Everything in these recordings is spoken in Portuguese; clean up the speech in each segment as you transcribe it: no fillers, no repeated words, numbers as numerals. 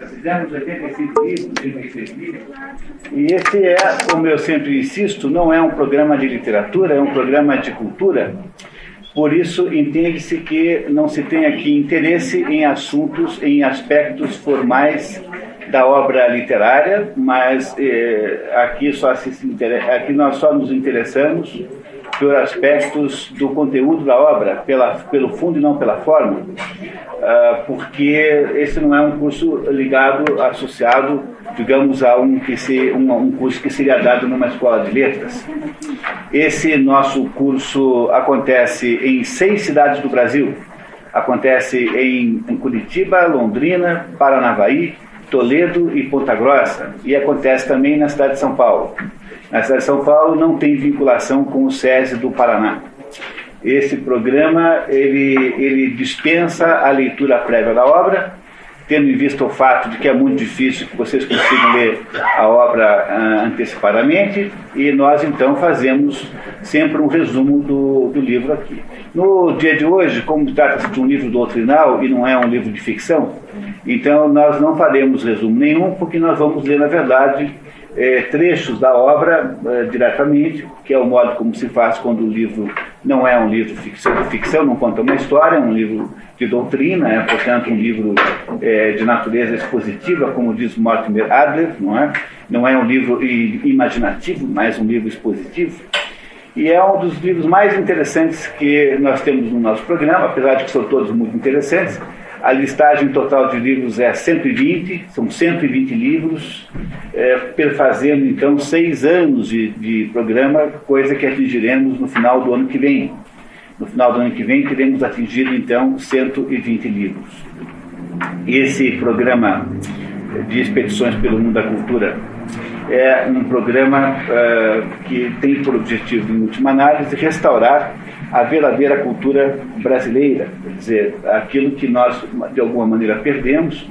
Fizemos 85 livros, 86 livros. E esse é, como eu sempre insisto, não é um programa de literatura, é um programa de cultura. Por isso, entende-se que não se tem aqui interesse em assuntos, em aspectos formais da obra literária, mas aqui nós só nos interessamos por aspectos do conteúdo da obra, pelo fundo e não pela forma, porque esse não é um curso associado, digamos, a um curso que seria dado numa escola de letras. Esse nosso curso acontece em 6 cidades do Brasil. Acontece em Curitiba, Londrina, Paranavaí, Toledo e Ponta Grossa. E acontece também na cidade de São Paulo. Na cidade de São Paulo não tem vinculação com o SESI do Paraná. Esse programa ele dispensa a leitura prévia da obra, tendo em vista o fato de que é muito difícil que vocês consigam ler a obra antecipadamente, e nós então fazemos sempre um resumo do livro aqui. No dia de hoje, como trata-se de um livro doutrinal e não é um livro de ficção, então nós não faremos resumo nenhum, porque nós vamos ler, na verdade, trechos da obra diretamente, que é o modo como se faz quando o livro não é um livro de ficção, não conta uma história, é um livro de doutrina, é, portanto, um livro de natureza expositiva, como diz Mortimer Adler, não é? Não é um livro imaginativo, mas um livro expositivo. E é um dos livros mais interessantes que nós temos no nosso programa, apesar de que são todos muito interessantes. A listagem total de livros é 120, são 120 livros, perfazendo então 6 anos de programa, coisa que atingiremos no final do ano que vem. No final do ano que vem teremos atingido então 120 livros. Esse programa de expedições pelo mundo da cultura é um programa que tem por objetivo, em última análise, restaurar a verdadeira cultura brasileira, quer dizer, aquilo que nós, de alguma maneira, perdemos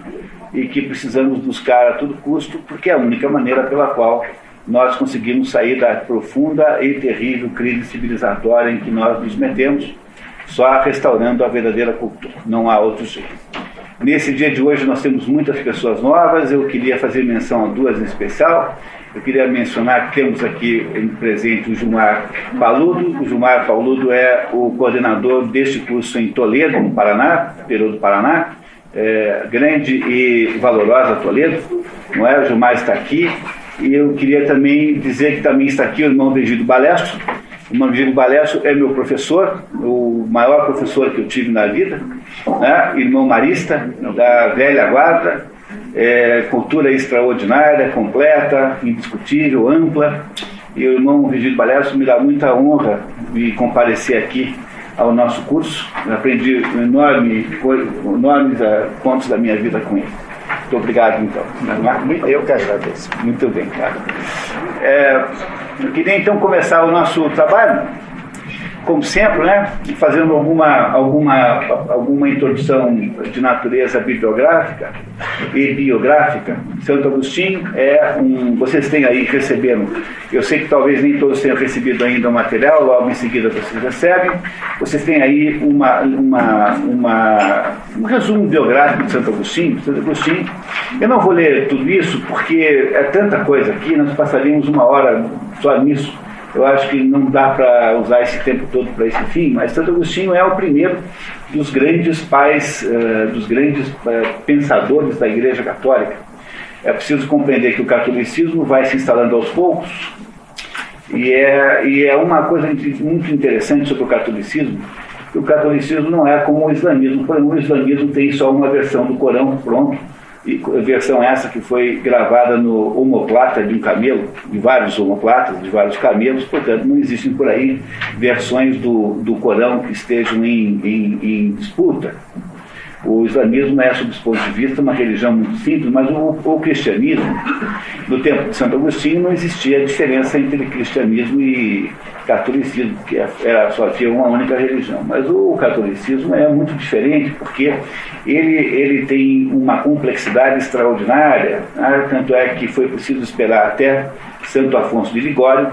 e que precisamos buscar a todo custo, porque é a única maneira pela qual nós conseguimos sair da profunda e terrível crise civilizatória em que nós nos metemos, só restaurando a verdadeira cultura. Não há outro jeito. Nesse dia de hoje nós temos muitas pessoas novas, eu queria fazer menção a 2 em especial. Eu queria mencionar que temos aqui presente o Gilmar Paludo. O Gilmar Paludo é o coordenador deste curso em Toledo, no Paraná, interior do Paraná. Grande e valorosa Toledo, não é? O Gilmar está aqui. E eu queria também dizer que também está aqui o irmão Virgílio Balesso. O irmão Virgílio Balesso é meu professor, o maior professor que eu tive na vida, né? Irmão marista, da velha guarda. Cultura extraordinária, completa, indiscutível, ampla. E o irmão Virgílio Balesso me dá muita honra de comparecer aqui ao nosso curso. Eu aprendi enormes pontos da minha vida com ele. Muito obrigado, então. Eu que agradeço. Muito bem, cara. Eu queria, então, começar o nosso trabalho, como sempre, né, fazendo alguma introdução de natureza bibliográfica e biográfica. Santo Agostinho vocês têm aí, receberam, eu sei que talvez nem todos tenham recebido ainda o material, logo em seguida vocês recebem. Vocês têm aí um resumo biográfico de Santo Agostinho. Santo Agostinho, eu não vou ler tudo isso, porque é tanta coisa aqui, nós passaríamos 1 hora só nisso. Eu acho que não dá para usar esse tempo todo para esse fim, mas Santo Agostinho é o primeiro dos grandes pais, dos grandes pensadores da Igreja Católica. É preciso compreender que o catolicismo vai se instalando aos poucos, e é uma coisa muito interessante sobre o catolicismo, que o catolicismo não é como o islamismo. Porém, o islamismo tem só uma versão do Corão, pronto, e a versão essa que foi gravada no omoplata de um camelo, de vários omoplatas, de vários camelos. Portanto, não existem por aí versões do Corão que estejam em disputa. O islamismo é, sob esse ponto de vista, uma religião muito simples, mas o cristianismo, no tempo de Santo Agostinho, não existia diferença entre cristianismo e catolicismo, que só havia uma única religião. Mas o catolicismo é muito diferente, porque ele tem uma complexidade extraordinária, né? Tanto é que foi preciso esperar até Santo Afonso de Ligório,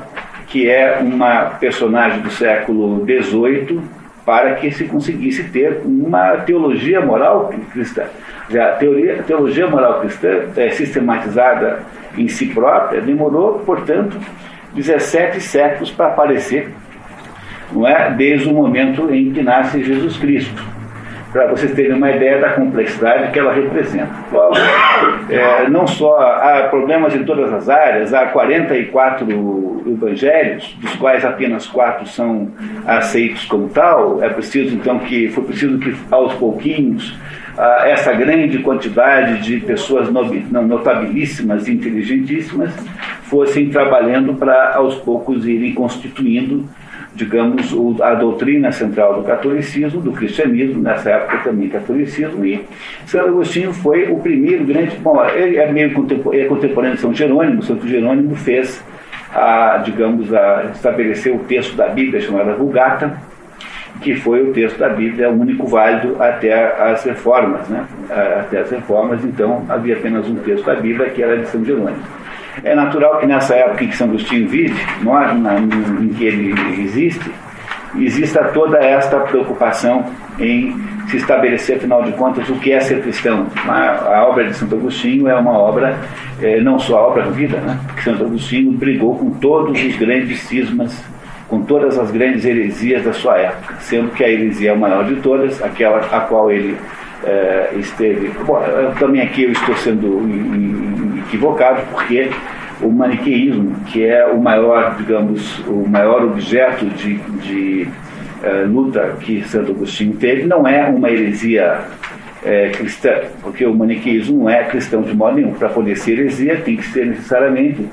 que é uma personagem do século XVIII, para que se conseguisse ter uma teologia moral cristã. A teologia moral cristã, sistematizada em si própria, demorou, portanto, 17 séculos para aparecer, não é? Desde o momento em que nasce Jesus Cristo, para vocês terem uma ideia da complexidade que ela representa. Logo, não só há problemas em todas as áreas, há 44 evangelhos, dos quais apenas 4 são aceitos como tal. Foi preciso que aos pouquinhos essa grande quantidade de pessoas notabilíssimas e inteligentíssimas fossem trabalhando para aos poucos irem constituindo, digamos, a doutrina central do catolicismo, do cristianismo, nessa época também catolicismo, e Santo Agostinho foi o primeiro grande... Bom, ele é contemporâneo de São Jerônimo. Santo Jerônimo fez, estabeleceu o texto da Bíblia chamada Vulgata, que foi o texto da Bíblia, o único válido até as reformas, né? Até as reformas, então, havia apenas um texto da Bíblia, que era de São Jerônimo. É natural que nessa época em que São Agostinho vive, em que ele exista toda esta preocupação em se estabelecer, afinal de contas, o que é ser cristão. A obra de Santo Agostinho é uma obra, não só a obra da vida, né? Porque Santo Agostinho brigou com todos os grandes cismas, com todas as grandes heresias da sua época, sendo que a heresia maior de todas, aquela a qual ele esteve... Bom, também aqui eu estou sendo equivocado, porque o maniqueísmo, que é o maior, digamos, o maior objeto de luta que Santo Agostinho teve, não é uma heresia cristã, porque o maniqueísmo não é cristão de modo nenhum. Para poder ser heresia tem que ser necessariamente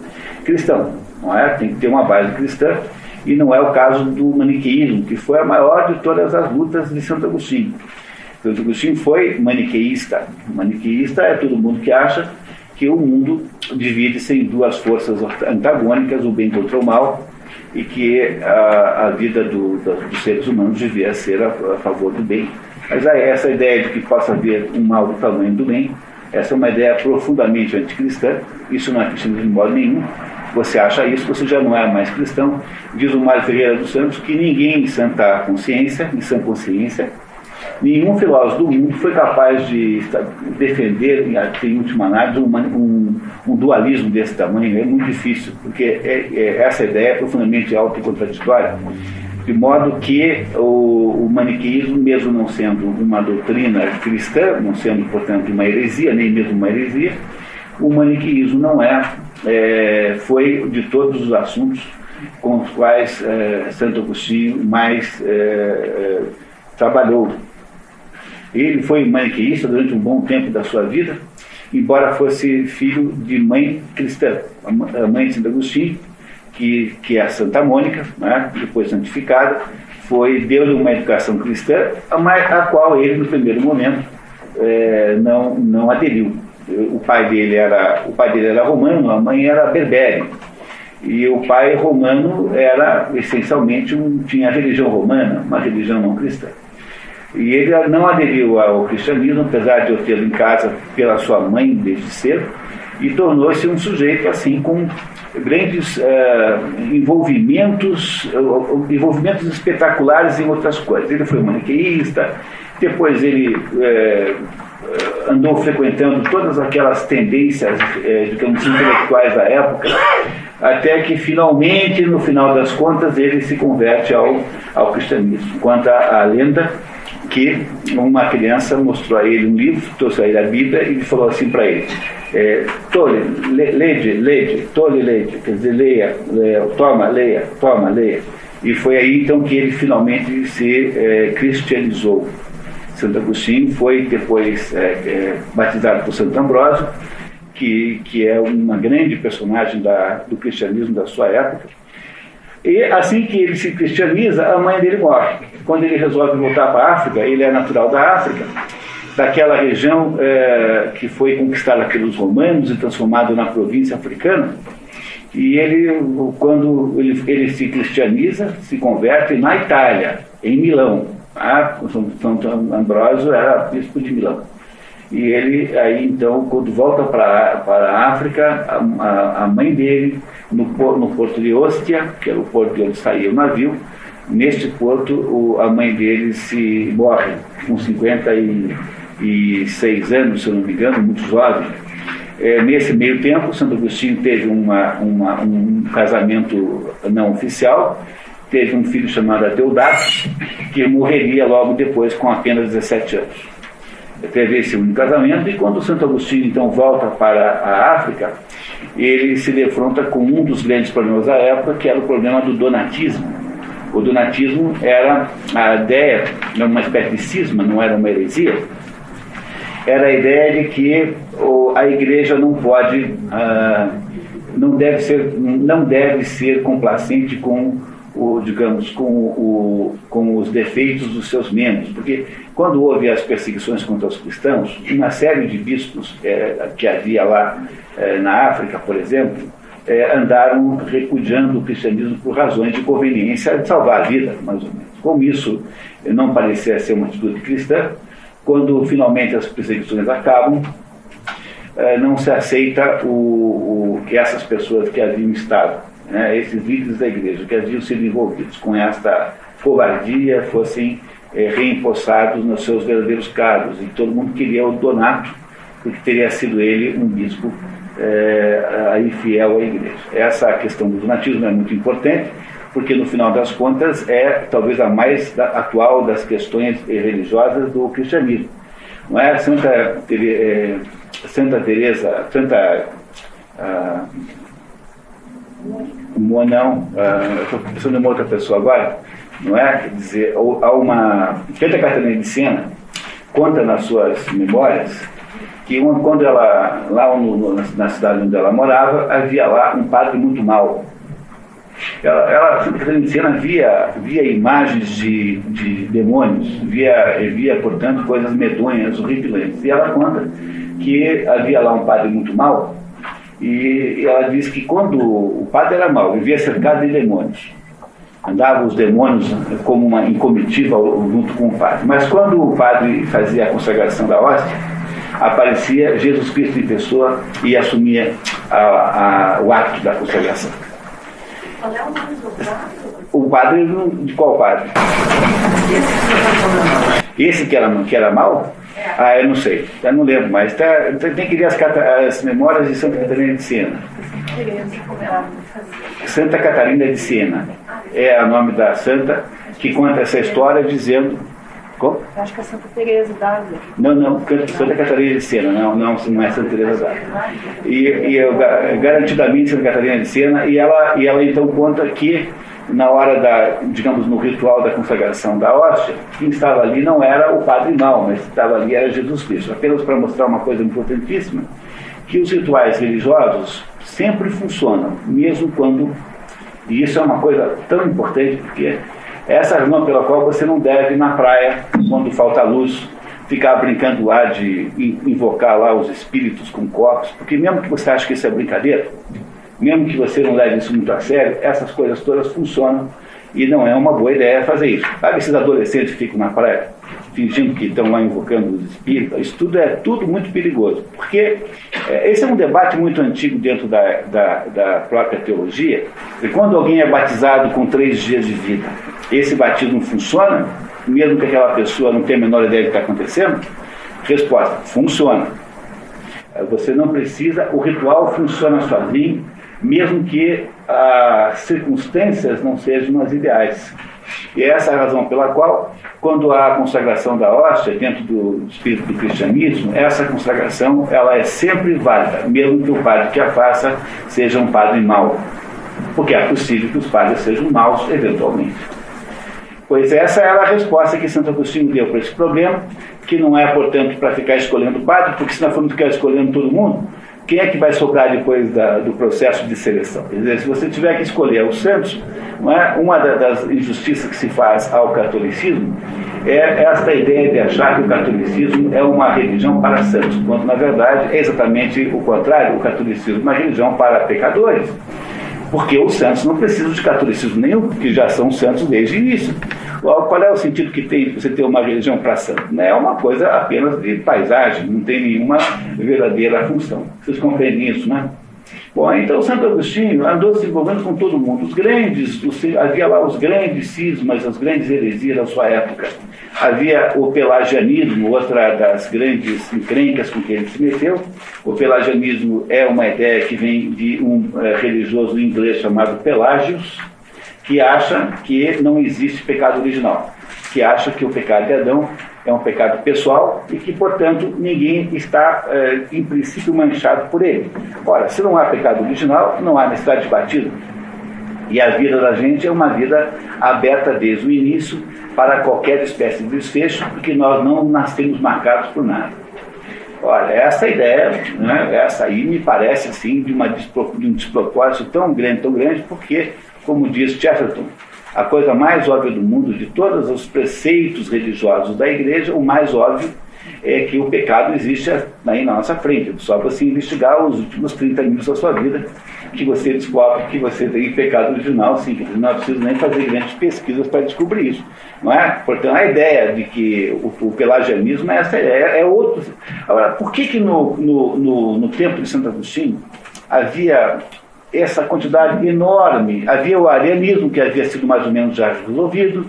cristão, não é? Tem que ter uma base cristã, e não é o caso do maniqueísmo, que foi a maior de todas as lutas de Santo Agostinho. Santo Agostinho foi maniqueísta. Maniqueísta é todo mundo que acha que o mundo divide-se em duas forças antagônicas, o bem contra o mal, e que a vida dos seres humanos devia ser a favor do bem. Mas essa ideia de que possa haver um mal do tamanho do bem, essa é uma ideia profundamente anticristã. Isso não é cristianismo de modo nenhum. Você acha isso, você já não é mais cristão. Diz o Mário Ferreira dos Santos que ninguém em sã consciência, nenhum filósofo do mundo foi capaz de defender, em última análise, um dualismo desse tamanho. É muito difícil, porque essa ideia é profundamente autocontraditória, de modo que o maniqueísmo, mesmo não sendo uma doutrina cristã, não sendo, portanto, uma heresia, nem mesmo uma heresia, o maniqueísmo não foi de todos os assuntos com os quais Santo Agostinho mais trabalhou. Ele foi maniqueísta durante um bom tempo da sua vida, embora fosse filho de mãe cristã. A mãe de Santo Agostinho, que é a Santa Mônica, né, depois santificada, deu-lhe uma educação cristã, a qual ele, no primeiro momento, não aderiu. O pai dele era romano, a mãe era berbere. E o pai romano era, essencialmente, tinha a religião romana, uma religião não cristã. E ele não aderiu ao cristianismo, apesar de eu tê-lo em casa pela sua mãe desde cedo, e tornou-se um sujeito assim com grandes envolvimentos espetaculares em outras coisas. Ele foi maniqueísta, depois ele andou frequentando todas aquelas tendências, digamos, intelectuais da época, até que finalmente, no final das contas, ele se converte ao cristianismo. Conta a lenda que uma criança mostrou a ele um livro, trouxe a ele a Bíblia e falou assim para ele: tole, lede, tole, lede, quer dizer, leia, toma, leia. E foi aí então que ele finalmente se cristianizou. Santo Agostinho foi depois batizado por Santo Ambrósio, que é uma grande personagem do cristianismo da sua época. E assim que ele se cristianiza, a mãe dele morre. Quando ele resolve voltar para a África, ele é natural da África, daquela região que foi conquistada pelos romanos e transformada na província africana. E quando ele se cristianiza, se converte na Itália, em Milão. Santo Ambrósio era bispo de Milão. E ele, aí então, quando volta para a África, a mãe dele, no porto de Ostia, que era o porto de onde saía o navio, neste porto a mãe dele se morre com 53 26 anos, se eu não me engano, muito jovem. Nesse meio tempo, Santo Agostinho teve um casamento não oficial, teve um filho chamado Adeodato, que morreria logo depois com apenas 17 anos. Teve esse único casamento, e quando Santo Agostinho então volta para a África, ele se defronta com um dos grandes problemas da época, que era o problema do donatismo. O donatismo era a ideia, uma espécie de cisma, não era uma heresia, era a ideia de que a igreja não pode, não deve ser complacente com com os defeitos dos seus membros, porque quando houve as perseguições contra os cristãos, uma série de bispos que havia lá na África, por exemplo, andaram repudiando o cristianismo por razões de conveniência de salvar a vida, mais ou menos. Como isso não parecia ser uma atitude cristã, quando finalmente as perseguições acabam, não se aceita que essas pessoas que haviam estado, esses líderes da igreja, que haviam sido envolvidos com esta covardia, fossem reempossados nos seus verdadeiros cargos. E todo mundo queria o Donato, porque teria sido ele um bispo aí fiel à igreja. Essa questão do donatismo é muito importante, porque no final das contas é talvez a mais atual das questões religiosas do cristianismo. Não é? Santa Teresa, não, estou pensando em uma outra pessoa agora, não é? Quer dizer, Santa Catarina de Siena conta nas suas memórias que quando ela, lá na cidade onde ela morava, havia lá um padre muito mau. Santa Catarina de Siena via imagens de demônios, via, portanto, coisas medonhas, horripilantes. E ela conta que havia lá um padre muito mau, e ela diz que quando o padre era mau, vivia cercado de demônios, andavam os demônios como em comitiva junto com o padre. Mas quando o padre fazia a consagração da hóstia, aparecia Jesus Cristo em pessoa e assumia o ato da consagração. Qual é o nome do padre? O padre, de qual padre? Esse que era mau? Eu não sei, eu não lembro, mas tem que ver as memórias de Santa Catarina de Siena. Santa Catarina de Siena é o nome da santa que conta essa história dizendo... Como? Eu acho que é Santa Teresa d'Ávila. Não, Santa Catarina de Siena, não é Santa Teresa d'Ávila. E garantidamente Santa Catarina de Siena, e ela então conta que na hora digamos, no ritual da consagração da hóstia, quem estava ali não era o padre mau, mas estava ali era Jesus Cristo. Apenas para mostrar uma coisa importantíssima, que os rituais religiosos sempre funcionam, mesmo quando, e isso é uma coisa tão importante, porque essa é a razão pela qual você não deve, na praia, quando falta luz, ficar brincando lá de invocar lá os espíritos com copos, porque mesmo que você ache que isso é brincadeira, mesmo que você não leve isso muito a sério, essas coisas todas funcionam e não é uma boa ideia fazer isso. Sabe esses adolescentes que ficam na praia fingindo que estão lá invocando os espíritos? Isso tudo é muito perigoso, porque esse é um debate muito antigo dentro da própria teologia. E quando alguém é batizado com 3 dias de vida, esse batismo funciona, mesmo que aquela pessoa não tenha a menor ideia do que está acontecendo? Resposta: funciona. Você não precisa, o ritual funciona sozinho, mesmo que as circunstâncias não sejam as ideais. E essa é a razão pela qual, quando há a consagração da hóstia dentro do espírito do cristianismo, essa consagração ela é sempre válida, mesmo que o padre que a faça seja um padre mau, porque é possível que os padres sejam maus eventualmente. Pois essa era a resposta que Santo Agostinho deu para esse problema, que não é, portanto, para ficar escolhendo padre, porque se nós formos ficar escolhendo todo mundo, quem é que vai sobrar depois do processo de seleção? Quer dizer, se você tiver que escolher os santos, não é? Uma das injustiças que se faz ao catolicismo é esta ideia de achar que o catolicismo é uma religião para santos, quando na verdade é exatamente o contrário. O catolicismo é uma religião para pecadores, porque os santos não precisam de catolicismo nenhum, porque já são santos desde o início. Qual é o sentido que tem você ter uma religião para santo? Não é uma coisa apenas de paisagem, não tem nenhuma verdadeira função. Vocês compreendem isso, né? Bom, então Santo Agostinho andou se envolvendo com todo mundo. Havia lá os grandes cismas, as grandes heresias da sua época. Havia o pelagianismo, outra das grandes encrencas com que ele se meteu. O pelagianismo é uma ideia que vem de um religioso inglês chamado Pelágios, que acha que não existe pecado original, que acha que o pecado de Adão é um pecado pessoal e que, portanto, ninguém está, em princípio, manchado por ele. Ora, se não há pecado original, não há necessidade de batismo. E a vida da gente é uma vida aberta desde o início para qualquer espécie de desfecho, porque nós não nascemos marcados por nada. Olha, essa ideia, né, essa aí me parece assim de um despropósito tão grande, porque, como diz Chesterton, a coisa mais óbvia do mundo, de todos os preceitos religiosos da igreja, o mais óbvio é que o pecado existe aí na nossa frente. Só você investigar os últimos 30 minutos da sua vida que você descobre que você tem pecado original, sim, que não é preciso nem fazer grandes pesquisas para descobrir isso. Não é? Portanto, a ideia de que o pelagianismo é essa ideia, é outro. Agora, por que no tempo de Santo Agostinho havia essa quantidade enorme? Havia o arianismo, que havia sido mais ou menos já resolvido,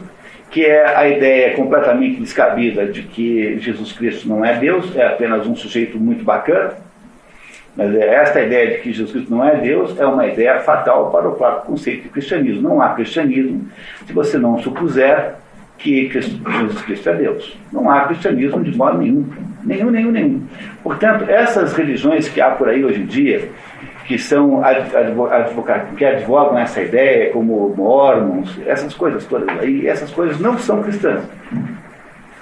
que é a ideia completamente descabida de que Jesus Cristo não é Deus, é apenas um sujeito muito bacana. Mas esta ideia de que Jesus Cristo não é Deus é uma ideia fatal para o próprio conceito de cristianismo. Não há cristianismo se você não supuser que Jesus Cristo é Deus. Não há cristianismo de modo nenhum. Nenhum. Portanto, essas religiões que há por aí hoje em dia, que são que advogam essa ideia, como Mormons, essas coisas todas aí, essas coisas não são cristãs.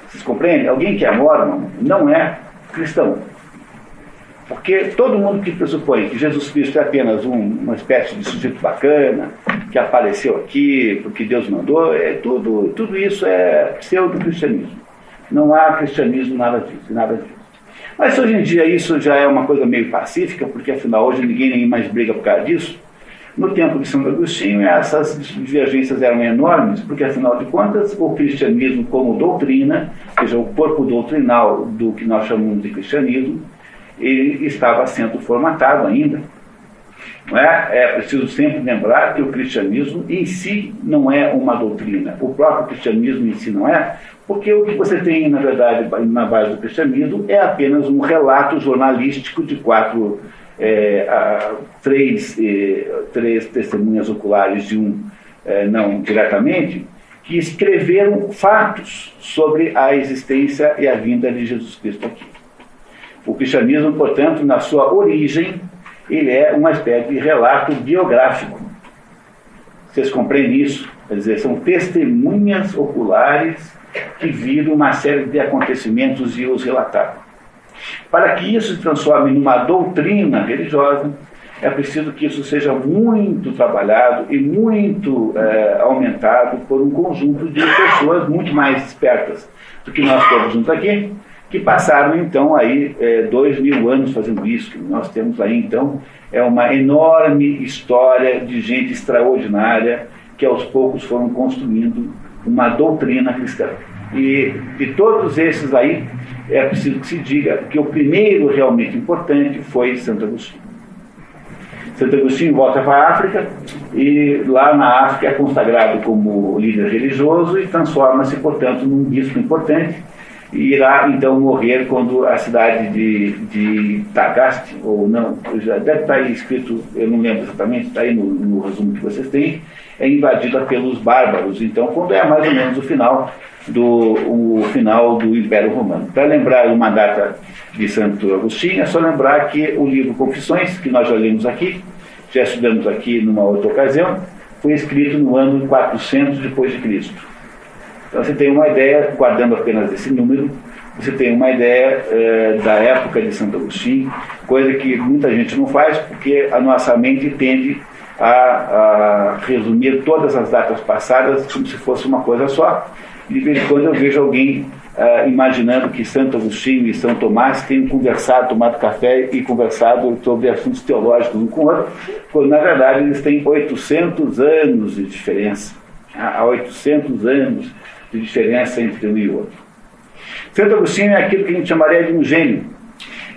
Vocês compreendem? Alguém que é Mormon não é cristão. Porque todo mundo que pressupõe que Jesus Cristo é apenas uma espécie de sujeito bacana, que apareceu aqui porque Deus mandou, tudo isso é pseudo-cristianismo. Não há cristianismo nada disso. Mas hoje em dia isso já é uma coisa meio pacífica, porque afinal hoje ninguém nem mais briga por causa disso. No tempo de Santo Agostinho essas divergências eram enormes, porque afinal de contas o cristianismo como doutrina, ou seja, o corpo doutrinal do que nós chamamos de cristianismo, ele estava sendo formatado ainda. Não é? É preciso sempre lembrar que o cristianismo em si não é uma doutrina. O próprio cristianismo em si não é, porque o que você tem, na verdade, na base do cristianismo é apenas um relato jornalístico de três testemunhas oculares de não diretamente, que escreveram fatos sobre a existência e a vinda de Jesus Cristo aqui. O cristianismo, portanto, na sua origem, ele é uma espécie de relato biográfico. Vocês compreendem isso? Quer dizer, são testemunhas oculares que viram uma série de acontecimentos e os relataram. Para que isso se transforme numa doutrina religiosa, é preciso que isso seja muito trabalhado e muito aumentado por um conjunto de pessoas muito mais espertas do que nós todos juntos aqui, que passaram então aí 2000 anos fazendo isso. Nós temos aí então uma enorme história de gente extraordinária que aos poucos foram construindo uma doutrina cristã. E de todos esses aí é preciso que se diga que o primeiro realmente importante foi Santo Agostinho. Santo Agostinho volta para a África e lá na África é consagrado como líder religioso e transforma-se, portanto, num bispo importante. E irá então morrer quando a cidade de Tagaste, ou não, já deve estar aí escrito, eu não lembro exatamente, está aí no resumo que vocês têm, é invadida pelos bárbaros. Então, quando é mais ou menos o final do Império Romano. Para lembrar uma data de Santo Agostinho, é só lembrar que o livro Confissões, que nós já lemos aqui, já estudamos aqui numa outra ocasião, foi escrito no ano 400 depois de Cristo. Então você tem uma ideia, guardando apenas esse número, você tem uma ideia da época de Santo Agostinho, coisa que muita gente não faz, porque a nossa mente tende a resumir todas as datas passadas como se fosse uma coisa só. E de vez em quando eu vejo alguém imaginando que Santo Agostinho e São Tomás têm conversado, tomado café e conversado sobre assuntos teológicos um com o outro, quando na verdade eles têm 800 anos de diferença. Há 800 anos de diferença entre um e outro. Santo Agostinho é aquilo que a gente chamaria de um gênio.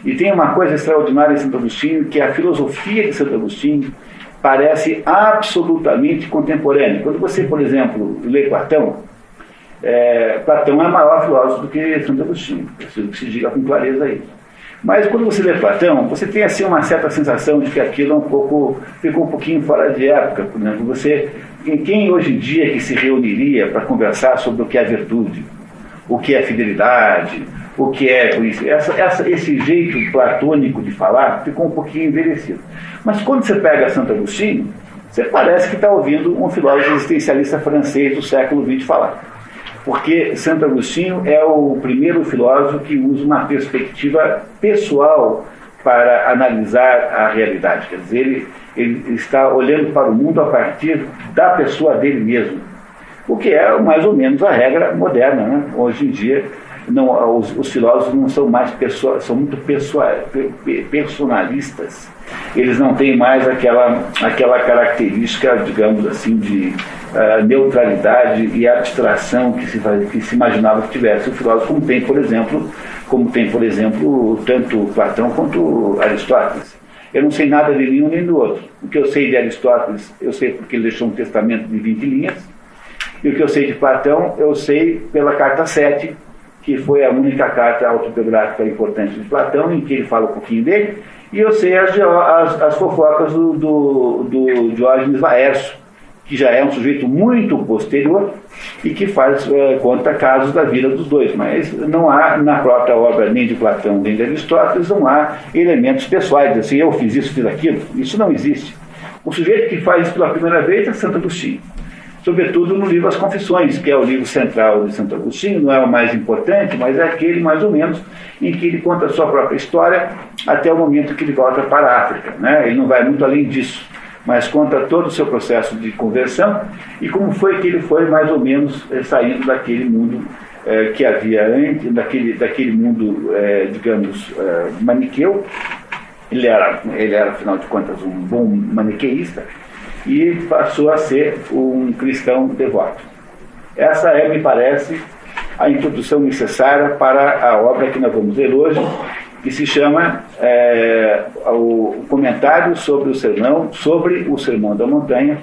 E tem uma coisa extraordinária em Santo Agostinho, que a filosofia de Santo Agostinho parece absolutamente contemporânea. Quando você, por exemplo, lê Platão, Platão é maior filósofo do que Santo Agostinho, preciso que se diga com clareza isso. Mas quando você lê Platão, você tem assim uma certa sensação de que aquilo ficou um pouquinho fora de época. Por exemplo, quem hoje em dia que se reuniria para conversar sobre o que é virtude, o que é fidelidade, o que é esse jeito platônico de falar ficou um pouquinho envelhecido. Mas quando você pega Santo Agostinho, você parece que está ouvindo um filósofo existencialista francês do século XX falar. Porque Santo Agostinho é o primeiro filósofo que usa uma perspectiva pessoal para analisar a realidade. Quer dizer, ele está olhando para o mundo a partir da pessoa dele mesmo. O que é mais ou menos a regra moderna, né? Hoje em dia, os filósofos não são mais são muito personalistas. Eles não têm mais aquela característica, digamos assim, de neutralidade e abstração que se imaginava que tivesse o filósofo, como tem, por exemplo, tanto Platão quanto Aristóteles. Eu não sei nada de nenhum nem do outro. O que eu sei de Aristóteles, eu sei porque ele deixou um testamento de 20 linhas, e o que eu sei de Platão, eu sei pela carta 7, que foi a única carta autobiográfica importante de Platão, em que ele fala um pouquinho dele, e eu sei as fofocas do Diógenes Laércio, que já é um sujeito muito posterior e que conta casos da vida dos dois, mas não há na própria obra nem de Platão nem de Aristóteles, não há elementos pessoais, assim, eu fiz isso, fiz aquilo, isso não existe. O sujeito que faz isso pela primeira vez é Santo Agostinho, sobretudo no livro As Confissões, que é o livro central de Santo Agostinho, não é o mais importante, mas é aquele mais ou menos em que ele conta a sua própria história até o momento que ele volta para a África, né? Ele não vai muito além disso, mas conta todo o seu processo de conversão e como foi que ele foi mais ou menos saindo daquele mundo que havia antes, daquele mundo, digamos, maniqueu. Ele era, afinal de contas, um bom maniqueísta e passou a ser um cristão devoto. Essa é, me parece, a introdução necessária para a obra que nós vamos ler hoje, que se chama o comentário sobre o Sermão da Montanha,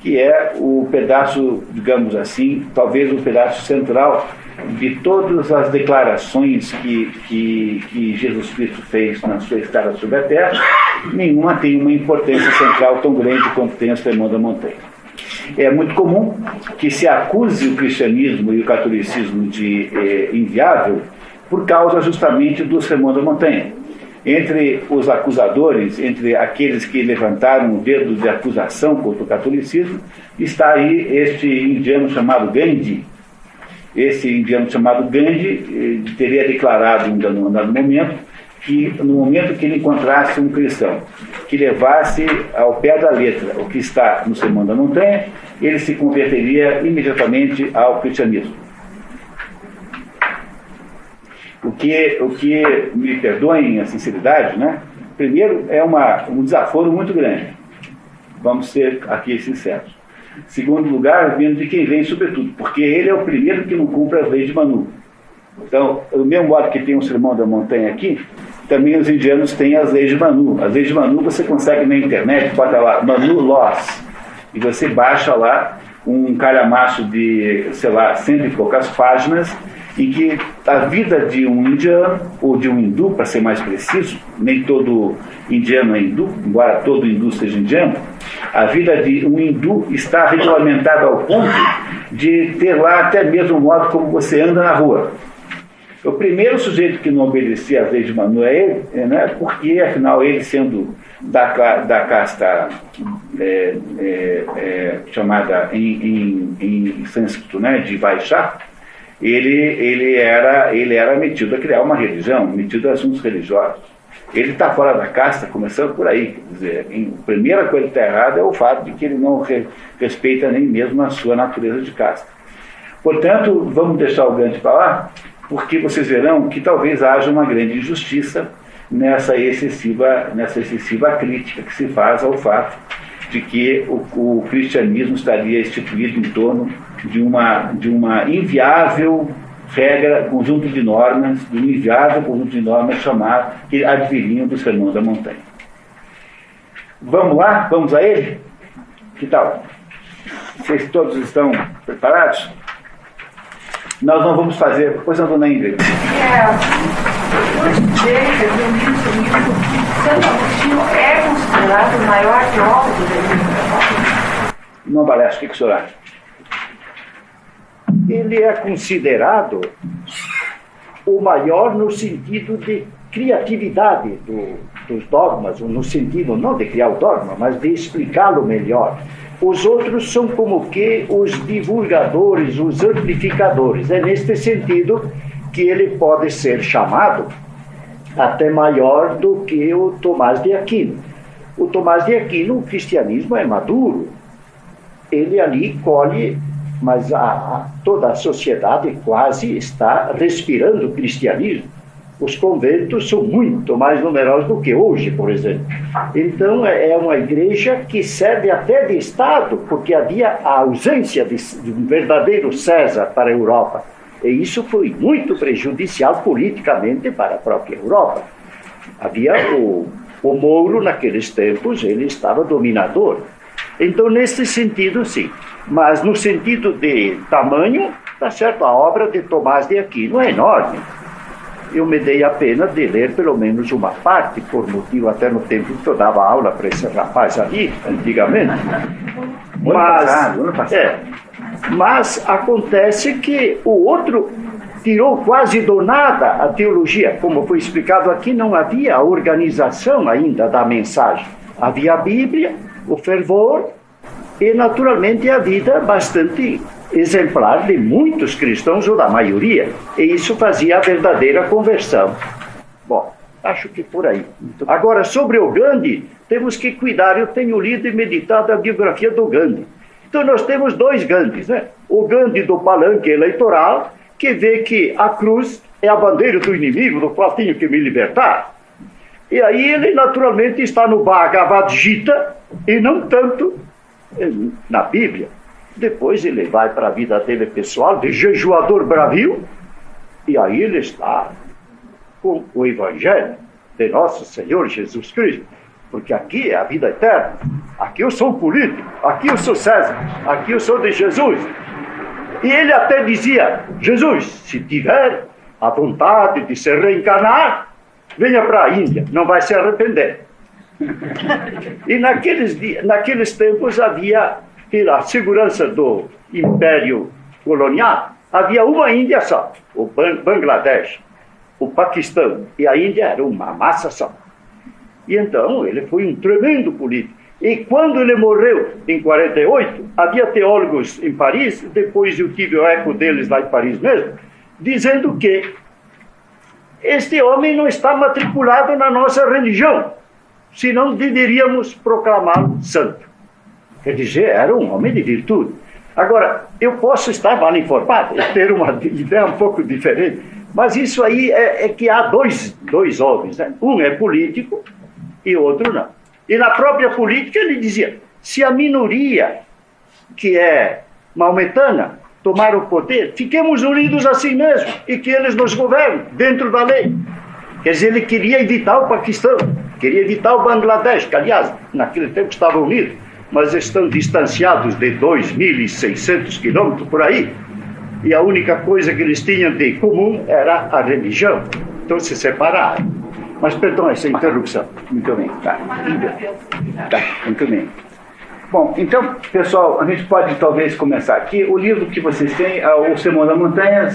que é o pedaço, digamos assim, talvez o pedaço central de todas as declarações que Jesus Cristo fez na sua estada sobre a terra. Nenhuma tem uma importância central tão grande quanto tem o Sermão da Montanha. É muito comum que se acuse o cristianismo e o catolicismo de inviável por causa justamente do Sermão da Montanha. Entre os acusadores, entre aqueles que levantaram o dedo de acusação contra o catolicismo, está aí este indiano chamado Gandhi. Esse indiano chamado Gandhi teria declarado em um dado momento que no momento que ele encontrasse um cristão que levasse ao pé da letra o que está no Sermão da Montanha, ele se converteria imediatamente ao cristianismo. O que me perdoem a sinceridade, né? Primeiro, é um desaforo muito grande. Vamos ser aqui sinceros. Segundo lugar, vindo de quem vem sobretudo, porque ele é o primeiro que não cumpre as leis de Manu. Então, do mesmo modo que tem um Sermão da Montanha aqui, também os indianos têm as leis de Manu. As leis de Manu você consegue na internet, bota lá, Manu Laws, e você baixa lá um calhamaço de, sei lá, 100 e poucas páginas, em que a vida de um indiano, ou de um hindu, para ser mais preciso, nem todo indiano é hindu, embora todo hindu seja indiano, a vida de um hindu está regulamentada ao ponto de ter lá até mesmo o modo como você anda na rua. O primeiro sujeito que não obedecia às leis de Manu é ele, né, porque, afinal, ele sendo da casta chamada em sânscrito, né, de Vaishya, ele era metido a criar uma religião, metido a assuntos religiosos. Ele está fora da casta, começando por aí. Quer dizer, a primeira coisa que está errada é o fato de que ele não respeita nem mesmo a sua natureza de casta. Portanto, vamos deixar o Gandhi para lá, porque vocês verão que talvez haja uma grande injustiça nessa excessiva crítica que se faz ao fato de que o cristianismo estaria instituído em torno de uma inviável regra, conjunto de normas, de um inviável conjunto de normas chamado, que adviriam do Sermão da Montanha. Vamos lá? Vamos a ele? Que tal? Vocês todos estão preparados? nós não vamos fazer... Pois não, dona Ingrid? Santo Agostinho é considerado o maior teólogo da Igreja. Não aparece, o que o senhor acha? Ele é considerado o maior no sentido de criatividade dos dogmas, no sentido não de criar o dogma, mas de explicá-lo melhor. Os outros são como que os divulgadores, os amplificadores. É neste sentido que ele pode ser chamado até maior do que o Tomás de Aquino. O Tomás de Aquino, o cristianismo é maduro. Ele ali colhe, mas toda a sociedade quase está respirando o cristianismo. Os conventos são muito mais numerosos do que hoje, por exemplo. Então, é uma igreja que serve até de Estado, porque havia a ausência de um verdadeiro César para a Europa. E isso foi muito prejudicial politicamente para a própria Europa. Havia o Mouro, naqueles tempos, ele estava dominador. Então, nesse sentido, sim. Mas no sentido de tamanho, está certo, a obra de Tomás de Aquino é enorme. Eu me dei a pena de ler pelo menos uma parte, por motivo até no tempo que eu dava aula para esse rapaz ali, antigamente. Ano passado. Mas acontece que o outro tirou quase do nada a teologia. Como foi explicado aqui, não havia a organização ainda da mensagem. Havia a Bíblia, o fervor e, naturalmente, a vida bastante exemplar de muitos cristãos, ou da maioria, e isso fazia a verdadeira conversão. Bom, acho que por aí. Agora, sobre o Gandhi, temos que cuidar. Eu tenho lido e meditado a biografia do Gandhi. Então, nós temos dois Gandhis, né? O Gandhi do palanque eleitoral, que vê que a cruz é a bandeira do inimigo, do qual tenho que me libertar. E aí ele, naturalmente, está no Bhagavad Gita, e não tanto na Bíblia. Depois ele vai para a vida dele pessoal, de jejuador bravio, e aí ele está com o Evangelho de Nosso Senhor Jesus Cristo. Porque aqui é a vida eterna. Aqui eu sou um político, aqui eu sou César, aqui eu sou de Jesus. E ele até dizia: Jesus, se tiver a vontade de se reencarnar, venha para a Índia, não vai se arrepender. E naqueles tempos havia, pela segurança do Império Colonial, havia uma Índia só, o Bangladesh, o Paquistão, e a Índia era uma massa só. E então ele foi um tremendo político. E quando ele morreu, em 48, havia teólogos em Paris, depois eu tive o eco deles lá em Paris mesmo, dizendo que este homem não está matriculado na nossa religião, senão deveríamos proclamá-lo santo. Quer dizer, era um homem de virtude. Agora, eu posso estar mal informado, ter uma ideia um pouco diferente, mas isso aí é que há dois homens, né? Um é político e o outro não. E na própria política ele dizia: se a minoria, que é maometana, tomar o poder, fiquemos unidos assim mesmo, e que eles nos governem, dentro da lei. Quer dizer, ele queria evitar o Paquistão, queria evitar o Bangladesh, que, aliás, naquele tempo estavam unidos, mas estão distanciados de 2.600 quilômetros por aí, e a única coisa que eles tinham de comum era a religião. Então se separaram. Mas perdão essa interrupção. Muito bem. Tá, muito bem. Bom, então, pessoal, a gente pode talvez começar aqui. O livro que vocês têm, o Sermão da Montanha,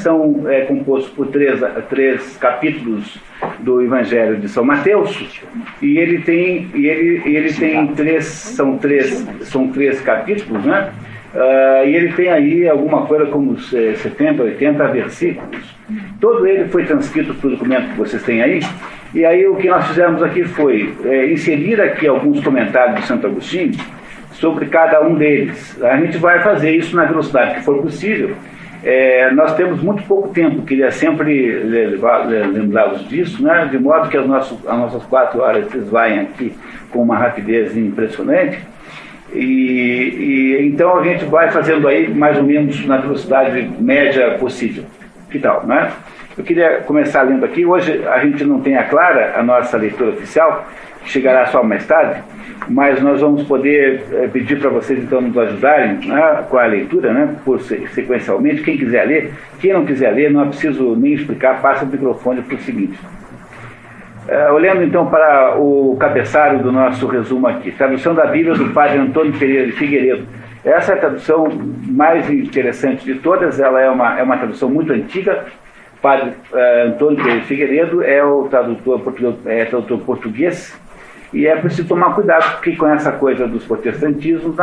é composto por três capítulos do Evangelho de São Mateus, e ele tem três capítulos, né? E ele tem aí alguma coisa como 70, 80 versículos. Todo ele foi transcrito para o documento que vocês têm aí. E aí o que nós fizemos aqui foi inserir aqui alguns comentários de Santo Agostinho sobre cada um deles. A gente vai fazer isso na velocidade que for possível. Nós temos muito pouco tempo, queria sempre lembrá-los disso, né? De modo que as nossas 4 horas vocês vão aqui com uma rapidez impressionante. E então a gente vai fazendo aí mais ou menos na velocidade média possível. Que tal, né? Eu queria começar lendo aqui. Hoje a gente não tem a clara a nossa leitura oficial, que chegará só mais tarde, mas nós vamos poder pedir para vocês então nos ajudarem, né, com a leitura, né, sequencialmente. Quem quiser ler, quem não quiser ler, não é preciso nem explicar, passa o microfone para o seguinte. Olhando então para o cabeçalho do nosso resumo aqui, tradução da Bíblia do padre Antônio Pereira de Figueiredo. Essa é a tradução mais interessante de todas, ela é uma tradução muito antiga. O padre Antônio Pereira de Figueiredo é o tradutor português, e é preciso tomar cuidado, porque com essa coisa dos protestantismos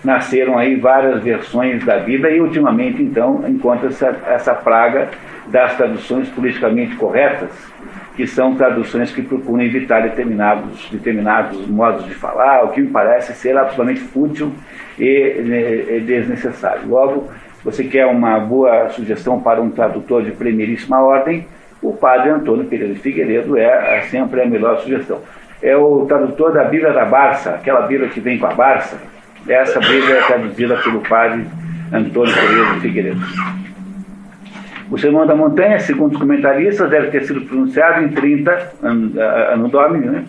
nasceram aí várias versões da Bíblia, e ultimamente então encontra-se essa praga das traduções politicamente corretas, que são traduções que procuram evitar determinados modos de falar, o que me parece ser absolutamente fútil e desnecessário. Logo, você quer uma boa sugestão para um tradutor de primeiríssima ordem, o padre Antônio Pereira de Figueiredo é sempre a melhor sugestão. É o tradutor da Bíblia da Barça, aquela Bíblia que vem com a Barça. Essa Bíblia é traduzida pelo padre Antônio Pereira de Figueiredo. O Sermão da Montanha, segundo os comentaristas, deve ter sido pronunciado em 30 Anno Domini, né?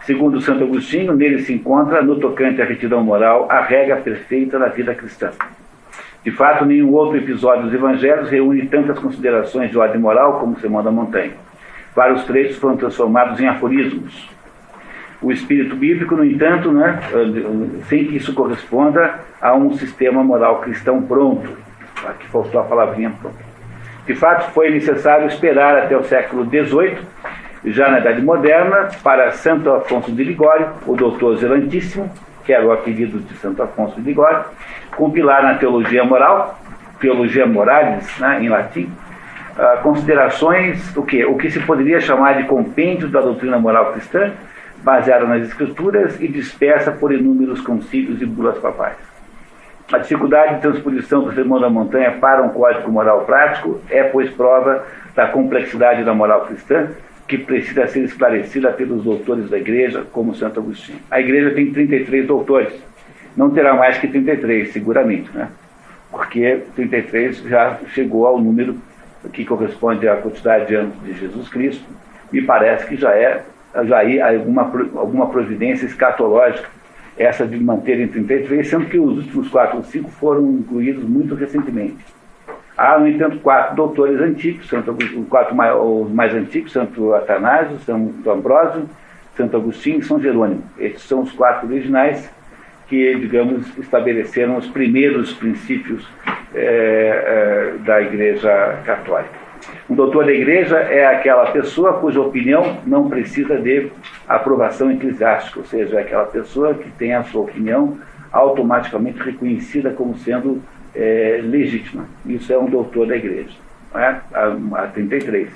Segundo Santo Agostinho, nele se encontra, no tocante à retidão moral, a regra perfeita da vida cristã. De fato, nenhum outro episódio dos Evangelhos reúne tantas considerações de ordem moral como o Sermão da Montanha. Vários trechos foram transformados em aforismos. O espírito bíblico, no entanto, né, sem que isso corresponda a um sistema moral cristão pronto. Aqui faltou a palavrinha pronto. De fato, foi necessário esperar até o século XVIII, já na Idade Moderna, para Santo Afonso de Ligório, o doutor Zelantíssimo, que era o apelido de Santo Afonso de Ligório, compilar na Teologia Moral, Theologia Moralis, né, em latim, considerações, o que se poderia chamar de compêndio da doutrina moral cristã, baseada nas Escrituras e dispersa por inúmeros concílios e bulas papais. A dificuldade de transposição do Sermão da Montanha para um código moral prático é, pois, prova da complexidade da moral cristã, que precisa ser esclarecida pelos doutores da Igreja, como Santo Agostinho. A Igreja tem 33 doutores. Não terá mais que 33, seguramente, né? Porque 33 já chegou ao número que corresponde à quantidade de anos de Jesus Cristo. Me parece que já alguma providência escatológica, essa de manter em 33, sendo que os últimos 4 ou 5 foram incluídos muito recentemente. Há, no entanto, 4 doutores antigos, os mais antigos, Santo Atanásio, Santo Ambrósio, Santo Agostinho e São Jerônimo. Esses são os 4 originais que, digamos, estabeleceram os primeiros princípios da Igreja Católica. Um doutor da Igreja é aquela pessoa cuja opinião não precisa de aprovação eclesiástica, ou seja, é aquela pessoa que tem a sua opinião automaticamente reconhecida como sendo legítima. Isso é um doutor da Igreja. Não é? Há 33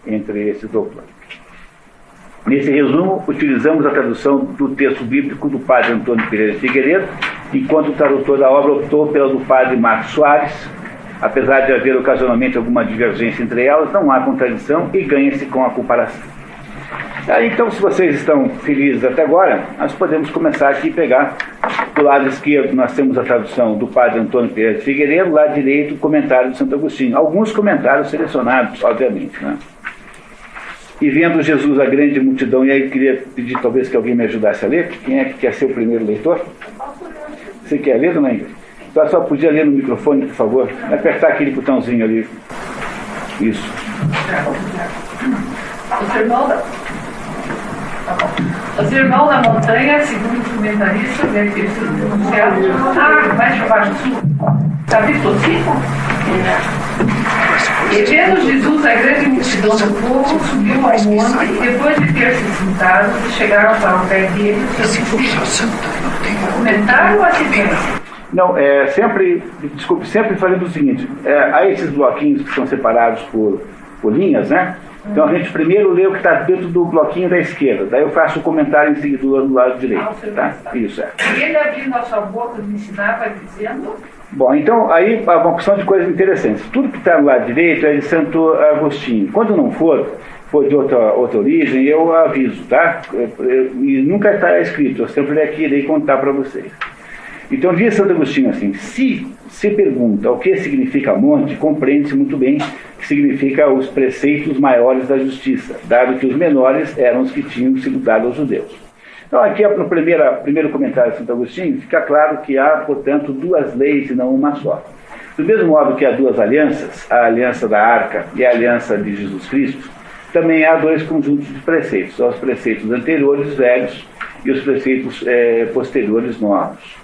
entre esses doutores. Nesse resumo, utilizamos a tradução do texto bíblico do padre Antônio Pereira de Figueiredo, enquanto o tradutor da obra optou pela do padre Marcos Soares. Apesar de haver ocasionalmente alguma divergência entre elas, não há contradição e ganha-se com a comparação. Então, se vocês estão felizes até agora, nós podemos começar aqui e pegar do lado esquerdo. Nós temos a tradução do padre Antônio Pereira de Figueiredo, do lado direito o comentário de Santo Agostinho. Alguns comentários selecionados, obviamente, né? E vendo Jesus a grande multidão, e aí eu queria pedir talvez que alguém me ajudasse a ler. Quem é que quer ser o primeiro leitor? Você quer ler, dona Ingrid? Então, só podia ler no microfone, por favor? Apertar aquele botãozinho ali. Isso. O Sermão da Montanha, segundo os comentaristas, deve ter sido pronunciado mais para baixo. Capítulo 5? E vendo Jesus a grande multidão do povo, subiu ao monte e depois de ter se sentado, chegaram para o pé dele seus discípulos. Comentaram ou assistência? Não, sempre fazendo o seguinte, há esses bloquinhos que são separados por linhas, né? Então a gente primeiro lê o que está dentro do bloquinho da esquerda, daí eu faço o comentário em seguida do lado direito, tá? Isso E ele abrindo a sua boca me ensinava dizendo... Bom, então aí há uma opção de coisas interessantes. Tudo que está no lado direito é de Santo Agostinho. Quando não for de outra origem, eu aviso, tá? E nunca está escrito, eu sempre irei contar para vocês. Então diz Santo Agostinho assim: se pergunta o que significa monte, compreende-se muito bem que significa os preceitos maiores da justiça, dado que os menores eram os que tinham sido dados aos judeus. Então aqui no primeiro comentário de Santo Agostinho fica claro que há, portanto, duas leis e não uma só. Do mesmo modo que há duas alianças, a aliança da Arca e a aliança de Jesus Cristo, também há dois conjuntos de preceitos, são os preceitos anteriores, velhos, e os preceitos posteriores, novos.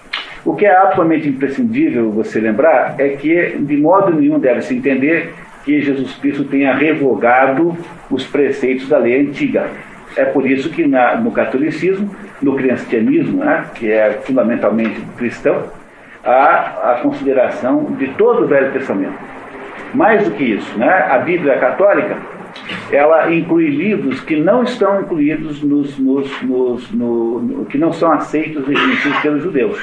O que é absolutamente imprescindível você lembrar é que de modo nenhum deve-se entender que Jesus Cristo tenha revogado os preceitos da lei antiga. É por isso que no catolicismo, no cristianismo, né, que é fundamentalmente cristão, há a consideração de todo o Velho Testamento. Mais do que isso, né, a Bíblia católica, ela inclui livros que não estão incluídos que não são aceitos e reconhecidos pelos judeus.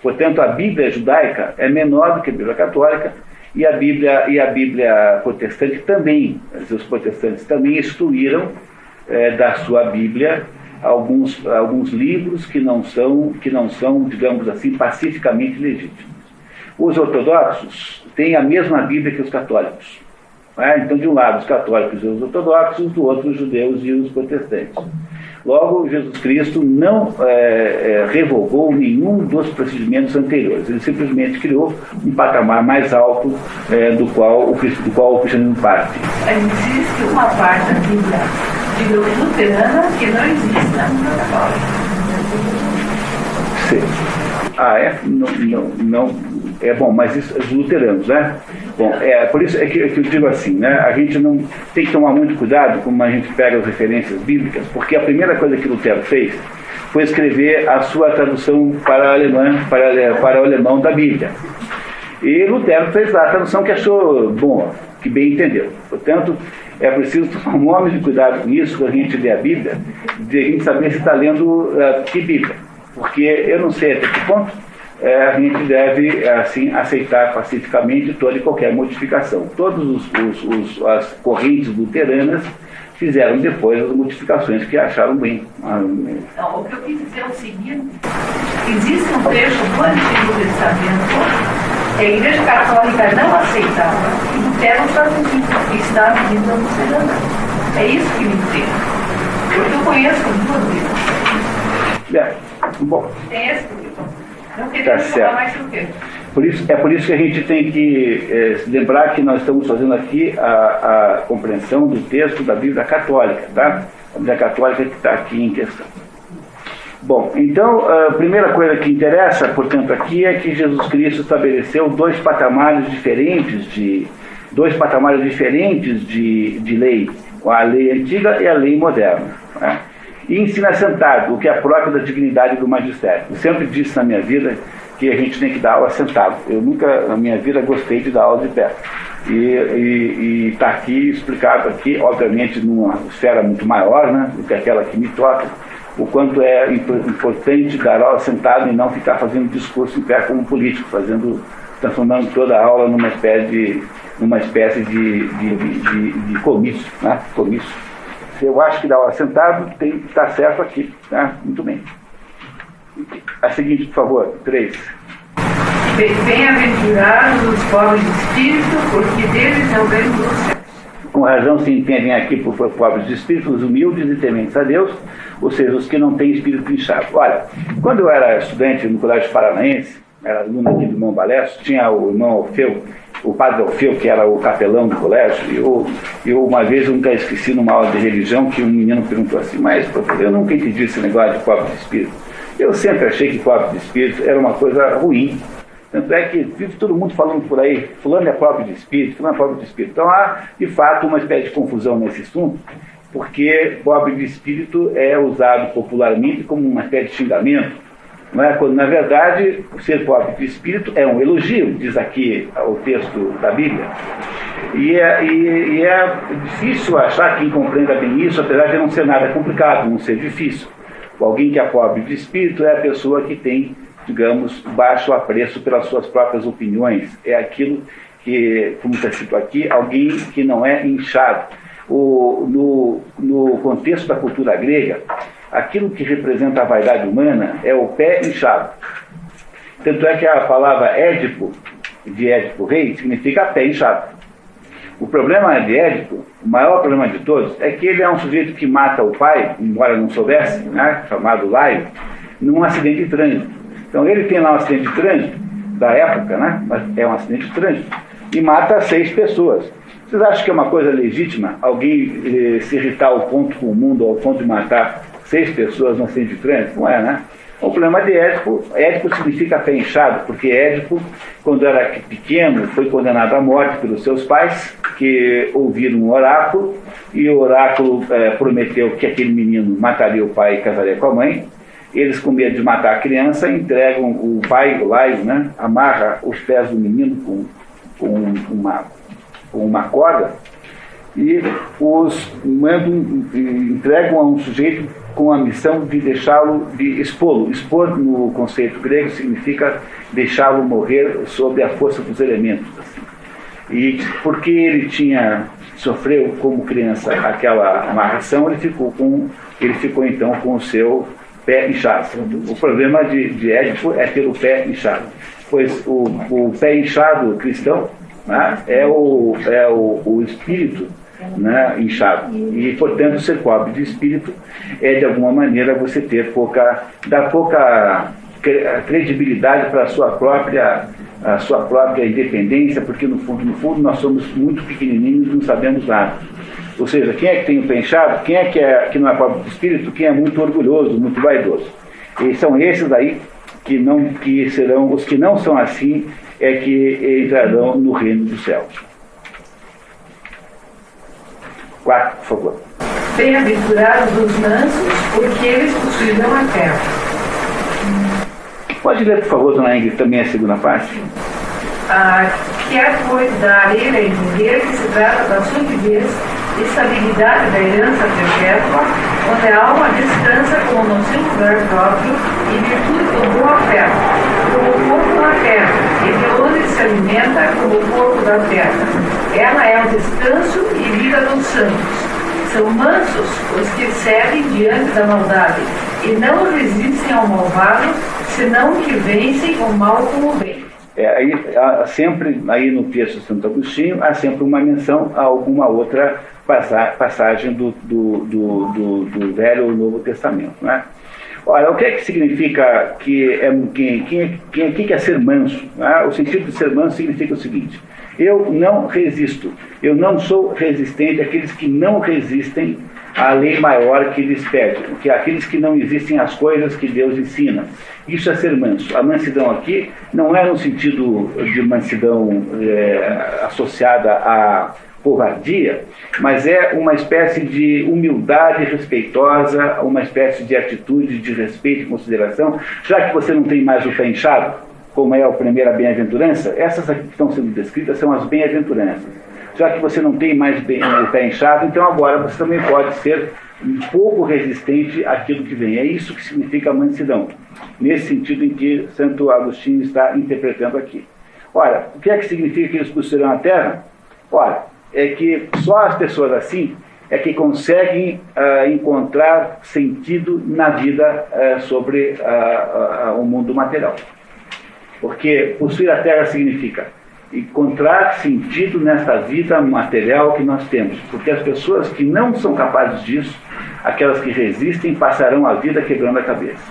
Portanto, a Bíblia judaica é menor do que a Bíblia católica, e a Bíblia protestante também. Os protestantes também excluíram da sua Bíblia alguns livros que não são, digamos assim, pacificamente legítimos. Os ortodoxos têm a mesma Bíblia que os católicos. Então, de um lado, os católicos e os ortodoxos, do outro, os judeus e os protestantes. Logo, Jesus Cristo não revogou nenhum dos procedimentos anteriores. Ele simplesmente criou um patamar mais alto do qual o cristianismo parte. Existe uma parte da Bíblia, digamos, luterana, que não existe na Bíblia católica. Sim. Não. É bom, mas isso, os luteranos, né? Bom, por isso é que eu digo assim, né? A gente não tem que tomar muito cuidado como a gente pega as referências bíblicas, porque a primeira coisa que Lutero fez foi escrever a sua tradução para o alemão da Bíblia. E Lutero fez lá a tradução que achou boa, que bem entendeu. Portanto, é preciso tomar um homem de cuidado com isso, quando a gente lê a Bíblia, de a gente saber se está lendo que Bíblia. Porque eu não sei até que ponto a gente deve, assim, aceitar pacificamente toda e qualquer modificação. Todas as correntes luteranas fizeram depois as modificações que acharam bem. Não, o que eu quis dizer é o seguinte: existe um trecho do Antigo Testamento que a Igreja Católica não aceitava, e Lutero traduziu, e está na Bíblia luterana. É isso que me entendo. Porque eu conheço duas Bíblias. Bom. Tem esse livro. Não queremos falar mais sobre o por isso que a gente tem que lembrar que nós estamos fazendo aqui a compreensão do texto da Bíblia Católica, tá? A Bíblia Católica que está aqui em questão. Bom, então, a primeira coisa que interessa, portanto, aqui é que Jesus Cristo estabeleceu dois patamares diferentes de lei, a lei antiga e a lei moderna, né? E ensina sentado, o que é próprio da dignidade do magistério. Eu sempre disse na minha vida que a gente tem que dar aula sentado. Eu nunca, na minha vida, gostei de dar aula de pé. E está aqui explicado aqui, obviamente, numa esfera muito maior, né, do que aquela que me toca, o quanto é importante dar aula sentado e não ficar fazendo discurso em pé como político, transformando toda a aula numa espécie de comício, né, comício. Eu acho que dar aula sentado está certo aqui, tá? Muito bem. A seguinte, por favor, 3. Bem-aventurados os pobres de espírito, porque deles é o reino dos céus. Com razão se entendem aqui por pobres de espírito, os humildes e tementes a Deus, ou seja, os que não têm espírito inchado. Olha, quando eu era estudante no Colégio Paranaense, era aluno aqui do irmão Balestro, tinha o irmão Alfeu, o padre Alfeu, que era o capelão do colégio, e eu uma vez, eu nunca esqueci, numa aula de religião, que um menino perguntou assim: mas professor, eu nunca entendi esse negócio de pobre de espírito. Eu sempre achei que pobre de espírito era uma coisa ruim. Tanto é que vive todo mundo falando por aí, fulano é pobre de espírito, fulano é pobre de espírito. Então há, de fato, uma espécie de confusão nesse assunto, porque pobre de espírito é usado popularmente como uma espécie de xingamento, não é? Quando, na verdade, ser pobre de espírito é um elogio, diz aqui o texto da Bíblia. E é difícil achar quem compreenda bem isso, apesar de não ser nada complicado, não ser difícil. Alguém que é pobre de espírito é a pessoa que tem, digamos, baixo apreço pelas suas próprias opiniões. É aquilo que, como está escrito aqui, alguém que não é inchado. No contexto da cultura grega, aquilo que representa a vaidade humana é o pé inchado. Tanto é que a palavra Édipo, de Édipo rei, significa pé inchado. O problema de Édipo, o maior problema de todos, é que ele é um sujeito que mata o pai, embora não soubesse, né, chamado Laio, num acidente de trânsito. Então ele tem lá um acidente de trânsito, da época, né, mas é um acidente de trânsito, e mata 6 pessoas. Vocês acham que é uma coisa legítima alguém se irritar ao ponto com o mundo, ao ponto de matar 6 pessoas no acidente de trânsito? Não é, né? O problema de Édipo significa pé inchado, porque Édipo, quando era pequeno, foi condenado à morte pelos seus pais, que ouviram um oráculo, e o oráculo prometeu que aquele menino mataria o pai e casaria com a mãe. Eles, com medo de matar a criança, entregam o pai, o Laio, né, amarra os pés do menino com uma corda e os entregam a um sujeito com a missão de deixá-lo, de expô-lo. Expor, no conceito grego, significa deixá-lo morrer sob a força dos elementos. Assim. E porque ele sofreu como criança aquela amarração, ele ficou então com o seu pé inchado. O problema de Édipo é ter o pé inchado, pois o pé inchado cristão, né, é o espírito, né, inchado, e portanto ser pobre de espírito é de alguma maneira você dar pouca credibilidade para a sua própria independência, porque no fundo nós somos muito pequenininhos e não sabemos nada. Ou seja, quem é que tem o pé inchado? Quem é que não é pobre de espírito? Quem é muito orgulhoso, muito vaidoso. E são esses aí que serão os que não são assim, é que entrarão no reino dos céus. 4, por favor. Bem-aventurados os mansos, porque eles possuirão a terra. Pode ler, por favor, dona Ingrid, também a segunda parte? Quer, pois, dar a ele a entender que se trata da solidez e estabilidade da herança perpétua, onde a alma descansa como no seu lugar próprio e virtude do bom afeto, como o corpo na terra, e de onde se alimenta como o corpo da terra. Ela é o descanso e vida dos santos. São mansos os que cedem diante da maldade, e não resistem ao malvado, senão que vencem o mal com o bem. Sempre aí no texto de Santo Agostinho há sempre uma menção a alguma outra passagem do Velho ou Novo Testamento, né? Olha, o que é que significa que é ser manso? Né? O sentido de ser manso significa o seguinte: eu não resisto, eu não sou resistente àqueles que não resistem à lei maior que lhes pede, que aqueles que não existem às coisas que Deus ensina. Isso é ser manso. A mansidão aqui não é no sentido de mansidão associada à covardia, mas é uma espécie de humildade respeitosa, uma espécie de atitude de respeito e consideração, já que você não tem mais o pé inchado, como é a primeira bem-aventurança. Essas aqui que estão sendo descritas são as bem-aventuranças. Já que você não tem mais o pé inchado, então agora você também pode ser um pouco resistente àquilo que vem. É isso que significa a mansidão, nesse sentido em que Santo Agostinho está interpretando aqui. Ora, o que é que significa que eles possuirão a terra? Ora, é que só as pessoas assim é que conseguem encontrar sentido na vida sobre o mundo material. Porque possuir a terra significa encontrar sentido nesta vida material que nós temos. Porque as pessoas que não são capazes disso, aquelas que resistem, passarão a vida quebrando a cabeça.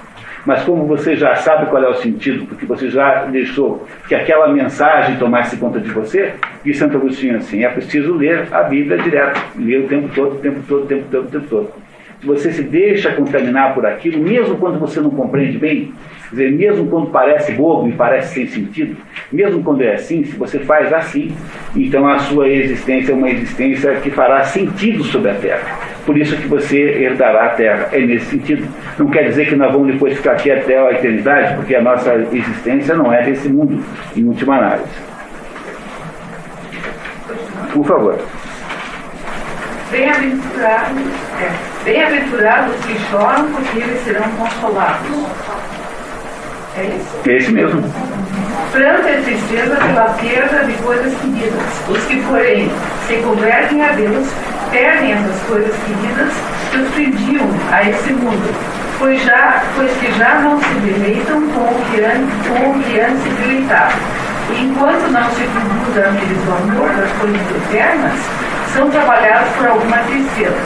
Mas como você já sabe qual é o sentido, porque você já deixou que aquela mensagem tomasse conta de você, diz Santo Agostinho assim: é preciso ler a Bíblia direto, ler o tempo todo, o tempo todo, o tempo todo, o tempo todo. Se você se deixa contaminar por aquilo, mesmo quando você não compreende bem, quer dizer, mesmo quando parece bobo e parece sem sentido, mesmo quando é assim, se você faz assim, então a sua existência é uma existência que fará sentido sobre a Terra. Por isso que você herdará a Terra. É nesse sentido. Não quer dizer que nós vamos depois ficar aqui até a eternidade, porque a nossa existência não é desse mundo, em última análise. Por favor. Bem-aventurados que choram, porque eles serão consolados. É isso? É esse mesmo. Pranto e tristeza pela perda de coisas queridas. Os que, porém, se convertem a Deus, perdem essas coisas queridas que os prendiam a esse mundo. pois que já não se deleitam com o que antes se deleitavam. E enquanto não se produz a antes do amor das coisas eternas, são trabalhados por alguma tristeza.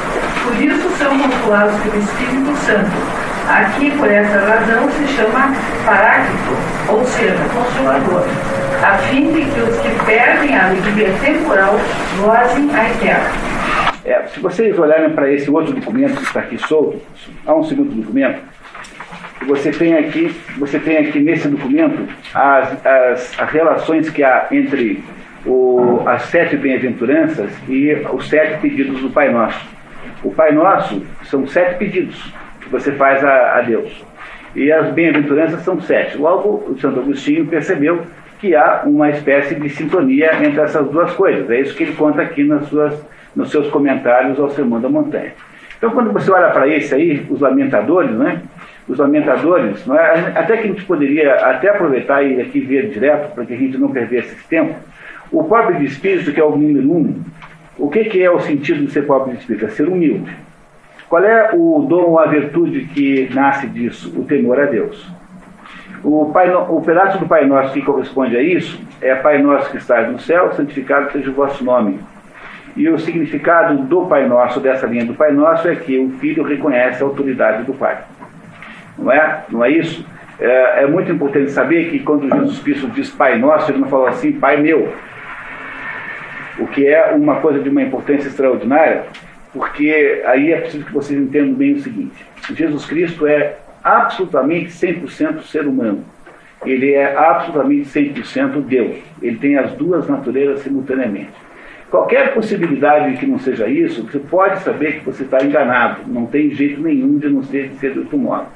Por isso são consolados pelo Espírito Santo. Aqui, por essa razão, se chama Paráclito, ou seja, Consolador, a fim de que os que perdem a alegria temporal gozem a eterna. Se vocês olharem para esse outro documento que está aqui solto, há um segundo documento, você tem aqui nesse documento as relações que há entre as 7 bem-aventuranças e os 7 pedidos do Pai Nosso. O Pai Nosso são 7 pedidos que você faz a Deus. E as bem-aventuranças são 7. Logo, o Santo Agostinho percebeu que há uma espécie de sintonia entre essas duas coisas. É isso que ele conta aqui nos seus comentários ao Sermão da Montanha. Então, quando você olha para esse aí, os lamentadores, né? Os lamentadores, não é? Até que a gente poderia até aproveitar e aqui ver direto, para que a gente não perdesse esse tempo. O pobre de espírito, que é o número 1, o que é o sentido de ser pobre de espírito? É ser humilde. Qual é o dom ou a virtude que nasce disso? O temor a Deus. O pedaço do Pai Nosso que corresponde a isso é Pai Nosso que estás no céu, santificado seja o vosso nome. E o significado do Pai Nosso, dessa linha do Pai Nosso, é que o Filho reconhece a autoridade do Pai. Não é isso? É muito importante saber que quando Jesus Cristo diz Pai Nosso, ele não fala assim, Pai meu. O que é uma coisa de uma importância extraordinária, porque aí é preciso que vocês entendam bem o seguinte. Jesus Cristo é absolutamente 100% ser humano. Ele é absolutamente 100% Deus. Ele tem as duas naturezas simultaneamente. Qualquer possibilidade de que não seja isso, você pode saber que você está enganado. Não tem jeito nenhum de não ser de outro modo.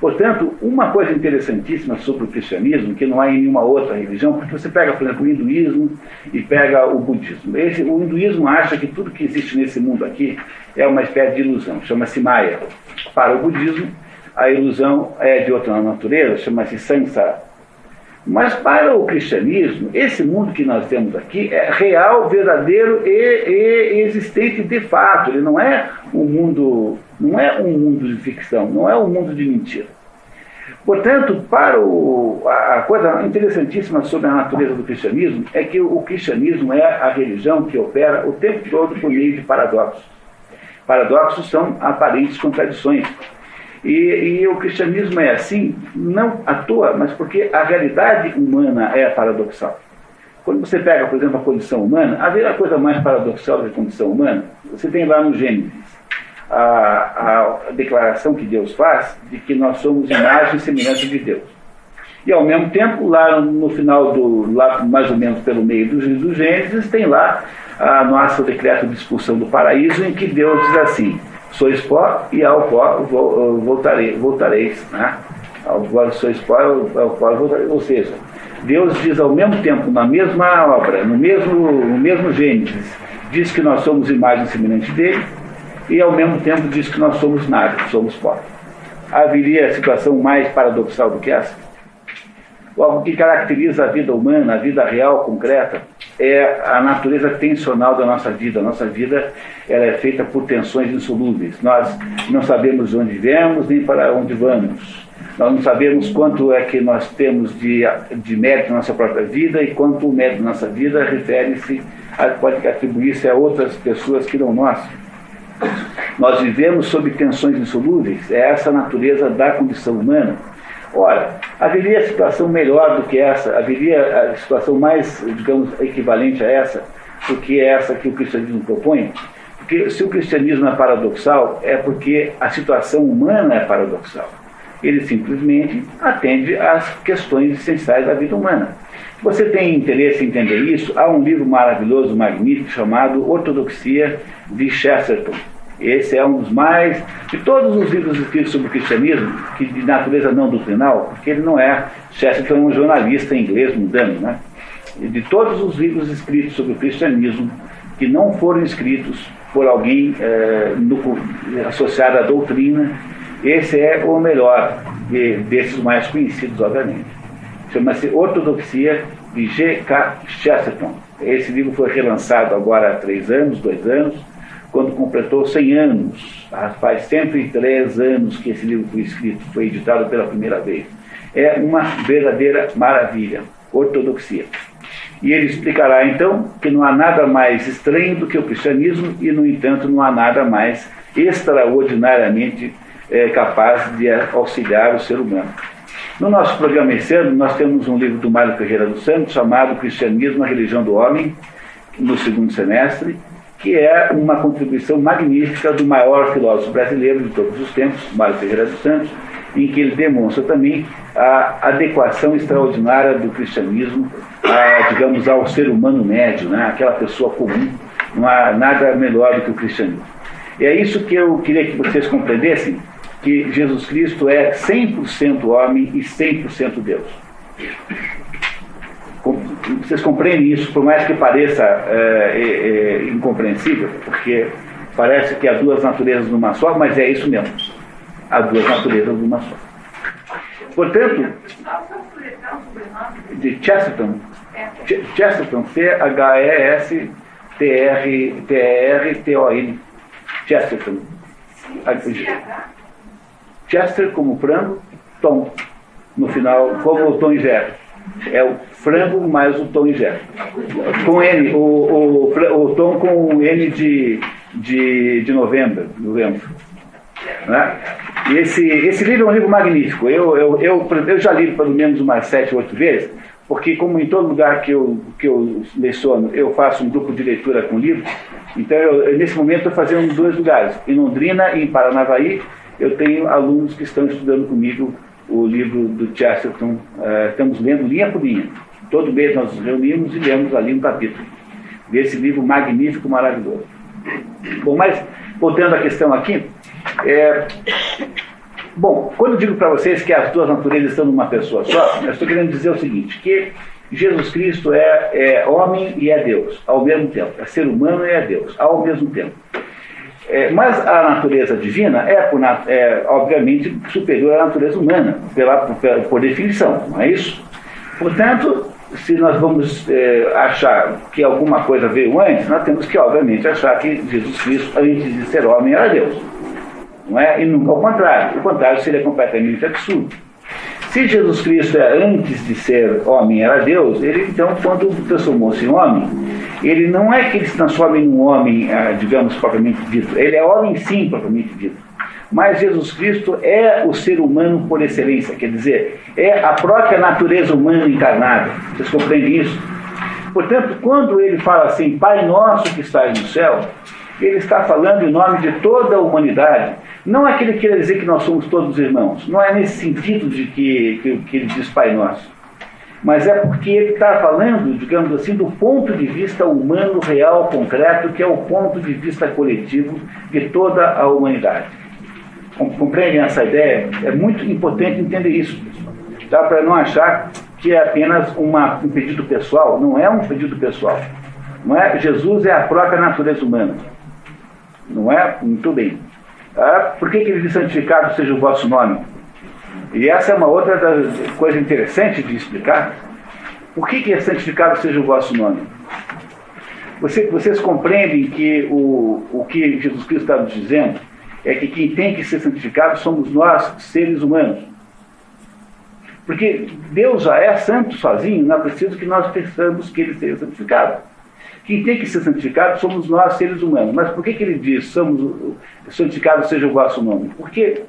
Portanto, uma coisa interessantíssima sobre o cristianismo, que não há em nenhuma outra religião, porque você pega, por exemplo, o hinduísmo e pega o budismo. O hinduísmo acha que tudo que existe nesse mundo aqui é uma espécie de ilusão, chama-se Maya. Para o budismo, a ilusão é de outra natureza, chama-se Samsara. Mas para o cristianismo, esse mundo que nós temos aqui é real, verdadeiro e existente de fato. Ele não é um mundo de ficção, não é um mundo de mentira. Portanto, a coisa interessantíssima sobre a natureza do cristianismo é que o cristianismo é a religião que opera o tempo todo por meio de paradoxos. Paradoxos são aparentes contradições. E o cristianismo é assim, não à toa, mas porque a realidade humana é paradoxal. Quando você pega, por exemplo, a condição humana, a coisa mais paradoxal da condição humana, você tem lá no Gênesis a declaração que Deus faz de que nós somos imagem e semelhança de Deus. E ao mesmo tempo, lá no final, lá mais ou menos pelo meio do Gênesis, tem lá a nosso decreto de expulsão do paraíso, em que Deus diz assim: sois pó e ao pó voltareis. Né? Sois pó e ao pó voltareis. Ou seja, Deus diz ao mesmo tempo, na mesma obra, no mesmo Gênesis, diz que nós somos imagem semelhante dele, e ao mesmo tempo diz que nós somos nada, somos pó. Haveria situação mais paradoxal do que essa? O que caracteriza a vida humana, a vida real, concreta, é a natureza tensional da nossa vida. A nossa vida ela é feita por tensões insolúveis. Nós não sabemos de onde viemos nem para onde vamos. Nós não sabemos quanto é que nós temos de mérito na nossa própria vida e quanto o mérito da nossa vida pode atribuir-se a outras pessoas que não nós. Nós vivemos sob tensões insolúveis. É essa a natureza da condição humana. Ora, haveria situação melhor do que essa, haveria a situação mais, digamos, equivalente a essa, do que essa que o cristianismo propõe? Porque se o cristianismo é paradoxal, é porque a situação humana é paradoxal. Ele simplesmente atende às questões essenciais da vida humana. Se você tem interesse em entender isso, há um livro maravilhoso, magnífico, chamado Ortodoxia de Chesterton. Esse é um dos mais, de todos os livros escritos sobre o cristianismo, que de natureza não doutrinal, porque ele não é, Chesterton é um jornalista inglês mundano, né? E de todos os livros escritos sobre o cristianismo, que não foram escritos por alguém associado à doutrina, esse é o melhor desses mais conhecidos, obviamente. Chama-se Ortodoxia de G.K. Chesterton. Esse livro foi relançado agora há 2 anos, quando completou 100 anos. Faz 103 anos que esse livro foi escrito, foi editado pela primeira vez. É uma verdadeira maravilha, ortodoxia. E ele explicará, então, que não há nada mais estranho do que o cristianismo e, no entanto, não há nada mais extraordinariamente capaz de auxiliar o ser humano. No nosso programa esse ano, nós temos um livro do Mário Ferreira dos Santos chamado Cristianismo, a Religião do Homem, no segundo semestre, que é uma contribuição magnífica do maior filósofo brasileiro de todos os tempos, Mário Ferreira dos Santos, em que ele demonstra também a adequação extraordinária do cristianismo, digamos, ao ser humano médio, né? Aquela pessoa comum. Não há nada melhor do que o cristianismo. E é isso que eu queria que vocês compreendessem, que Jesus Cristo é 100% homem e 100% Deus. Vocês compreendem isso, por mais que pareça incompreensível, porque parece que há duas naturezas numa só, mas é isso mesmo. Há duas naturezas numa só. Portanto, de Chesterton, Chesterton, Chesterton. Chester como frango, tom. No final, como o tom inverno. É o frango mais o tom inverno. Com N, o tom com N de novembro. Né? E esse livro é um livro magnífico. Eu já li pelo menos umas 7 ou 8 vezes, porque como em todo lugar que eu leciono, eu faço um grupo de leitura com livros. Então, nesse momento, estou fazendo em 2 lugares. Em Londrina e em Paranavaí, eu tenho alunos que estão estudando comigo o livro do Chesterton. Estamos lendo linha por linha. Todo mês nós nos reunimos e lemos ali um capítulo desse livro magnífico, maravilhoso. Bom, mas, voltando à questão aqui, bom, quando eu digo para vocês que as duas naturezas estão numa pessoa só, eu estou querendo dizer o seguinte, que Jesus Cristo é homem e é Deus, ao mesmo tempo. É ser humano e é Deus, ao mesmo tempo. Mas a natureza divina é obviamente superior à natureza humana, por definição, não é isso? Portanto, se nós vamos achar que alguma coisa veio antes, nós temos que, obviamente, achar que Jesus Cristo, antes de ser homem, era Deus. Não é? E nunca ao contrário. O contrário seria completamente absurdo. Se Jesus Cristo antes de ser homem era Deus, ele então, quando transformou-se em homem, ele não é que ele se transforme em um homem, digamos, propriamente dito. Ele é homem sim, propriamente dito. Mas Jesus Cristo é o ser humano por excelência, quer dizer, é a própria natureza humana encarnada. Vocês compreendem isso? Portanto, quando ele fala assim, Pai nosso que estás no céu, ele está falando em nome de toda a humanidade. Não é que ele queira dizer que nós somos todos irmãos. Não é nesse sentido de que ele diz Pai Nosso. Mas é porque ele está falando, digamos assim, do ponto de vista humano, real, concreto, que é o ponto de vista coletivo de toda a humanidade. Compreendem essa ideia? É muito importante entender isso, tá? Para não achar que é apenas um pedido pessoal. Não é um pedido pessoal. Não é? Jesus é a própria natureza humana. Não é? Muito bem. Por que ele diz santificado seja o vosso nome? E essa é uma outra coisa interessante de explicar. Por que é santificado seja o vosso nome? Vocês compreendem que o que Jesus Cristo está nos dizendo é que quem tem que ser santificado somos nós, seres humanos. Porque Deus já é santo sozinho, não é preciso que nós pensamos que ele seja santificado. Quem tem que ser santificado somos nós, seres humanos. Mas por que ele diz, santificado seja o vosso nome? Porque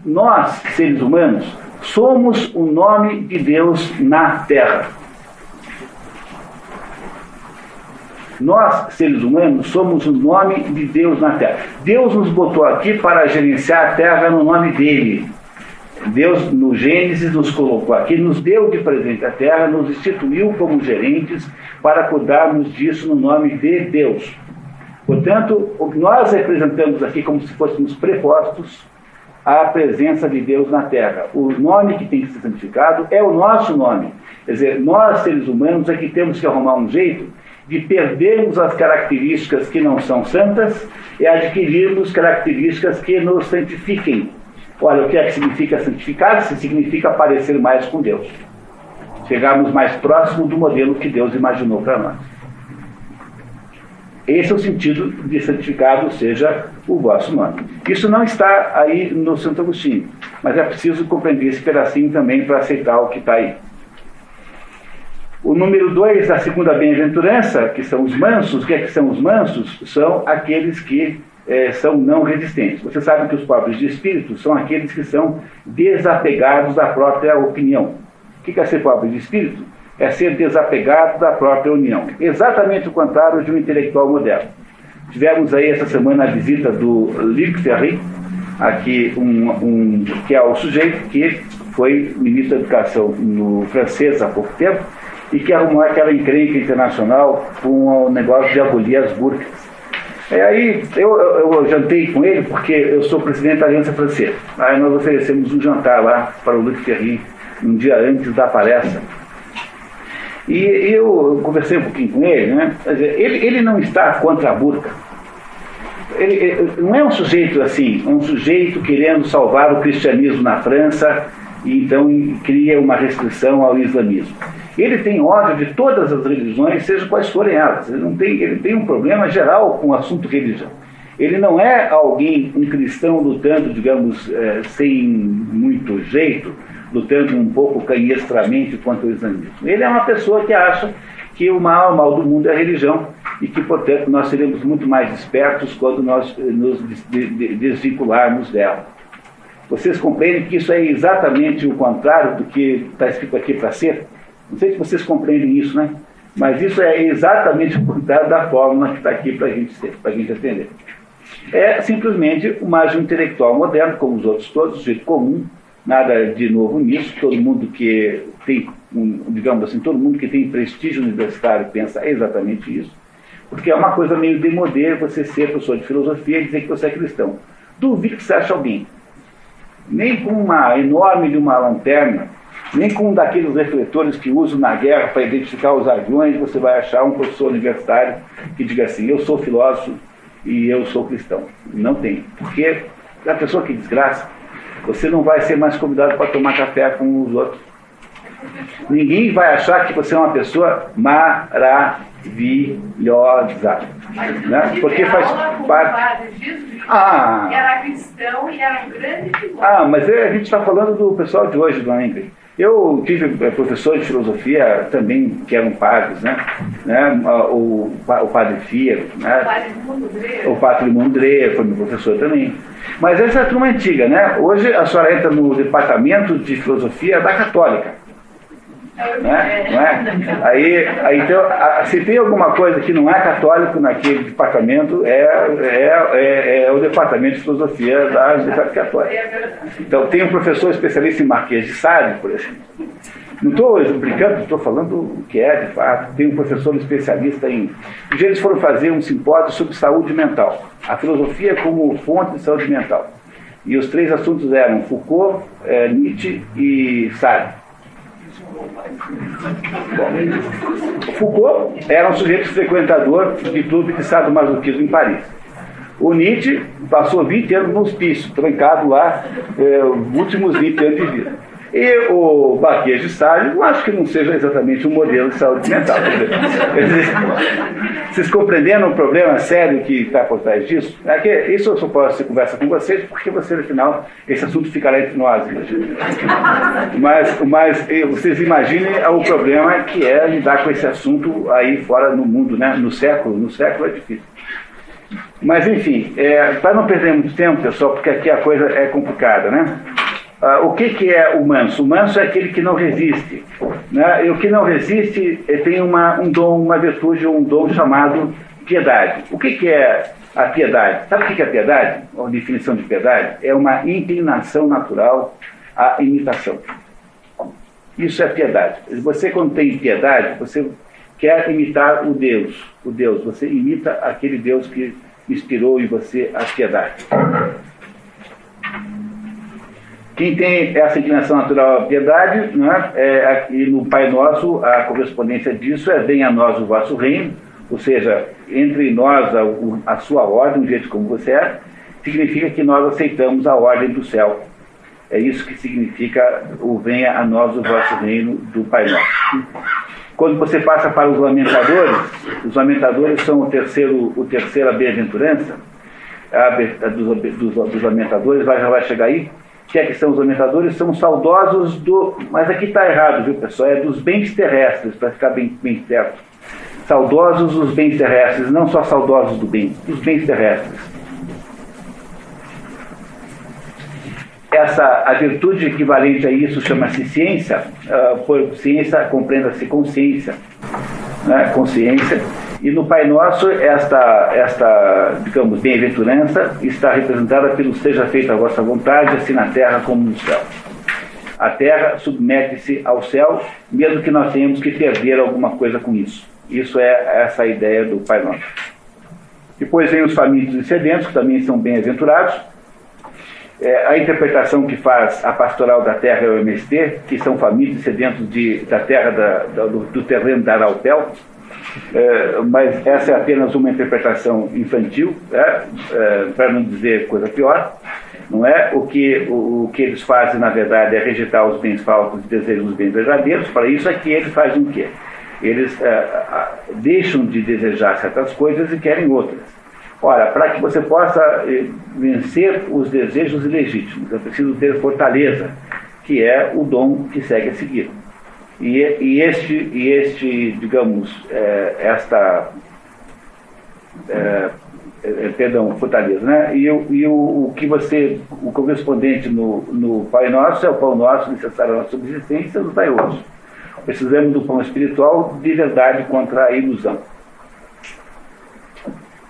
nós, seres humanos, somos o nome de Deus na Terra. Nós, seres humanos, somos o nome de Deus na Terra. Deus nos botou aqui para gerenciar a Terra no nome dele. Deus, no Gênesis, nos colocou aqui, nos deu de presente a Terra, nos instituiu como gerentes para cuidarmos disso no nome de Deus. Portanto, nós representamos aqui como se fôssemos prepostos à presença de Deus na Terra. O nome que tem que ser santificado é o nosso nome. Quer dizer, nós, seres humanos, é que temos que arrumar um jeito de perdermos as características que não são santas e adquirirmos características que nos santifiquem. Olha, o que é que significa santificar-se? Significa parecer mais com Deus. Chegarmos mais próximo do modelo que Deus imaginou para nós. Esse é o sentido de santificado seja o vosso nome. Isso não está aí no Santo Agostinho, mas é preciso compreender esse pedacinho também para aceitar o que está aí. O número 2 da segunda bem-aventurança, que são os mansos. O que é que são os mansos? São aqueles que são não resistentes. Você sabe que os pobres de espírito são aqueles que são desapegados da própria opinião. O que é ser pobre de espírito? É ser desapegado da própria união. Exatamente o contrário de um intelectual moderno. Tivemos aí essa semana a visita do Luc Ferry, aqui que é o sujeito que foi ministro da Educação no francês há pouco tempo e que arrumou aquela encrenca internacional com o negócio de abolir as burcas. Aí eu jantei com ele porque eu sou presidente da Aliança Francesa. Aí nós oferecemos um jantar lá para o Luc Ferry um dia antes da palestra. E eu conversei um pouquinho com ele, né? Quer dizer, ele não está contra a burca. Ele não é um sujeito assim, é um sujeito querendo salvar o cristianismo na França e então cria uma restrição ao islamismo. Ele tem ódio de todas as religiões, seja quais forem elas. Ele tem um problema geral com o assunto religião. Ele não é um cristão lutando, digamos, sem muito jeito, lutando um pouco canhestramente contra o islamismo. Ele é uma pessoa que acha que o mal do mundo é a religião e que, portanto, nós seremos muito mais espertos quando nós nos desvincularmos dela. Vocês compreendem que isso é exatamente o contrário do que está escrito aqui para ser? Não sei se vocês compreendem isso, né? Mas isso é exatamente o contrário da fórmula que está aqui para a gente entender. É simplesmente mais um intelectual moderno, como os outros todos, sujeito comum, nada de novo nisso. Todo mundo que tem, digamos assim, todo mundo que tem prestígio universitário pensa exatamente isso, porque é uma coisa meio demodê você ser professor de filosofia e dizer que você é cristão. Duvido que você ache alguém. Nem com uma enorme de uma lanterna, nem com um daqueles refletores que usam na guerra para identificar os aviões, você vai achar um professor universitário que diga assim: eu sou filósofo e eu sou cristão. Não tem. Porque a pessoa que desgraça, você não vai ser mais convidado para tomar café com os outros. Ninguém vai achar que você é uma pessoa maravilhosa. Né? Porque faz parte... Era cristão e era um grande filósofo. Mas a gente está falando do pessoal de hoje, dona Ingrid. Eu tive professores de filosofia também que eram padres, né? O padre Fiero, né? O padre Mondré foi meu professor também. Mas essa é a turma antiga, né? Hoje a senhora entra no departamento de filosofia da Católica. Né? Não é? Aí então, se tem alguma coisa que não é católico naquele departamento, é o departamento de filosofia da Universidade Católica. Então tem um professor especialista em Marquês de Sade, por exemplo. Não estou brincando, estou falando o que é de fato. Tem um professor especialista em... Um dia eles foram fazer um simpósio sobre saúde mental, a filosofia como fonte de saúde mental, e os 3 assuntos eram Foucault, Nietzsche e Sartre. Foucault era um sujeito frequentador de clube de sadomasoquismo em Paris. O Nietzsche passou 20 anos no hospício, trancado lá, últimos 20 anos de vida. E o Marquês de Sade, eu acho que não seja exatamente um modelo de saúde mental. Vocês compreenderam o problema sério que está por trás disso? Isso eu só posso conversar com vocês, porque você, no final, esse assunto ficará entre nós. Mas vocês imaginem o problema que é lidar com esse assunto aí fora no mundo, né? No século é difícil. Mas, enfim, para não perder muito tempo, pessoal, porque aqui a coisa é complicada, né? O que é o manso? O manso é aquele que não resiste. Né? E o que não resiste tem um dom, uma virtude, um dom chamado piedade. O que é a piedade? Sabe o que é a piedade? A definição de piedade? É uma inclinação natural à imitação. Isso é piedade. Você, quando tem piedade, você quer imitar o Deus. Você imita aquele Deus que inspirou em você a piedade. Quem tem essa inclinação natural à piedade, né, e no Pai Nosso, a correspondência disso é: venha a nós o vosso reino, ou seja, entre nós a sua ordem, do jeito como você é, significa que nós aceitamos a ordem do céu. É isso que significa o venha a nós o vosso reino do Pai Nosso. Quando você passa para os lamentadores são o terceira bem-aventurança, dos lamentadores, já vai chegar aí. O que é que são os lamentadores? São saudosos mas aqui está errado, viu, pessoal? É dos bens terrestres, para ficar bem certo. Saudosos dos bens terrestres, não só saudosos do bem, dos bens terrestres. A virtude equivalente a isso chama-se ciência. Por ciência, compreenda-se consciência. Né? Consciência. E no Pai Nosso, esta digamos, bem-aventurança está representada pelo seja feita a vossa vontade, assim na terra como no céu. A terra submete-se ao céu, mesmo que nós tenhamos que perder alguma coisa com isso. Isso é essa ideia do Pai Nosso. Depois vem os famintos e sedentos, que também são bem-aventurados. A interpretação que faz a pastoral da terra é o MST, que são famintos e sedentos da terra do terreno da Araupel. Mas essa é apenas uma interpretação infantil, para não dizer coisa pior. Não é? O que eles fazem, na verdade, é rejeitar os bens falsos e desejam os bens verdadeiros. Para isso é que eles fazem o quê? Eles deixam de desejar certas coisas e querem outras. Ora, para que você possa vencer os desejos ilegítimos, é preciso ter fortaleza, que é o dom que segue a seguir. E este digamos, fortaleza, né? O correspondente no Pai Nosso é o pão nosso necessário à nossa subsistência do Pai Hoje. Precisamos do pão espiritual de verdade contra a ilusão.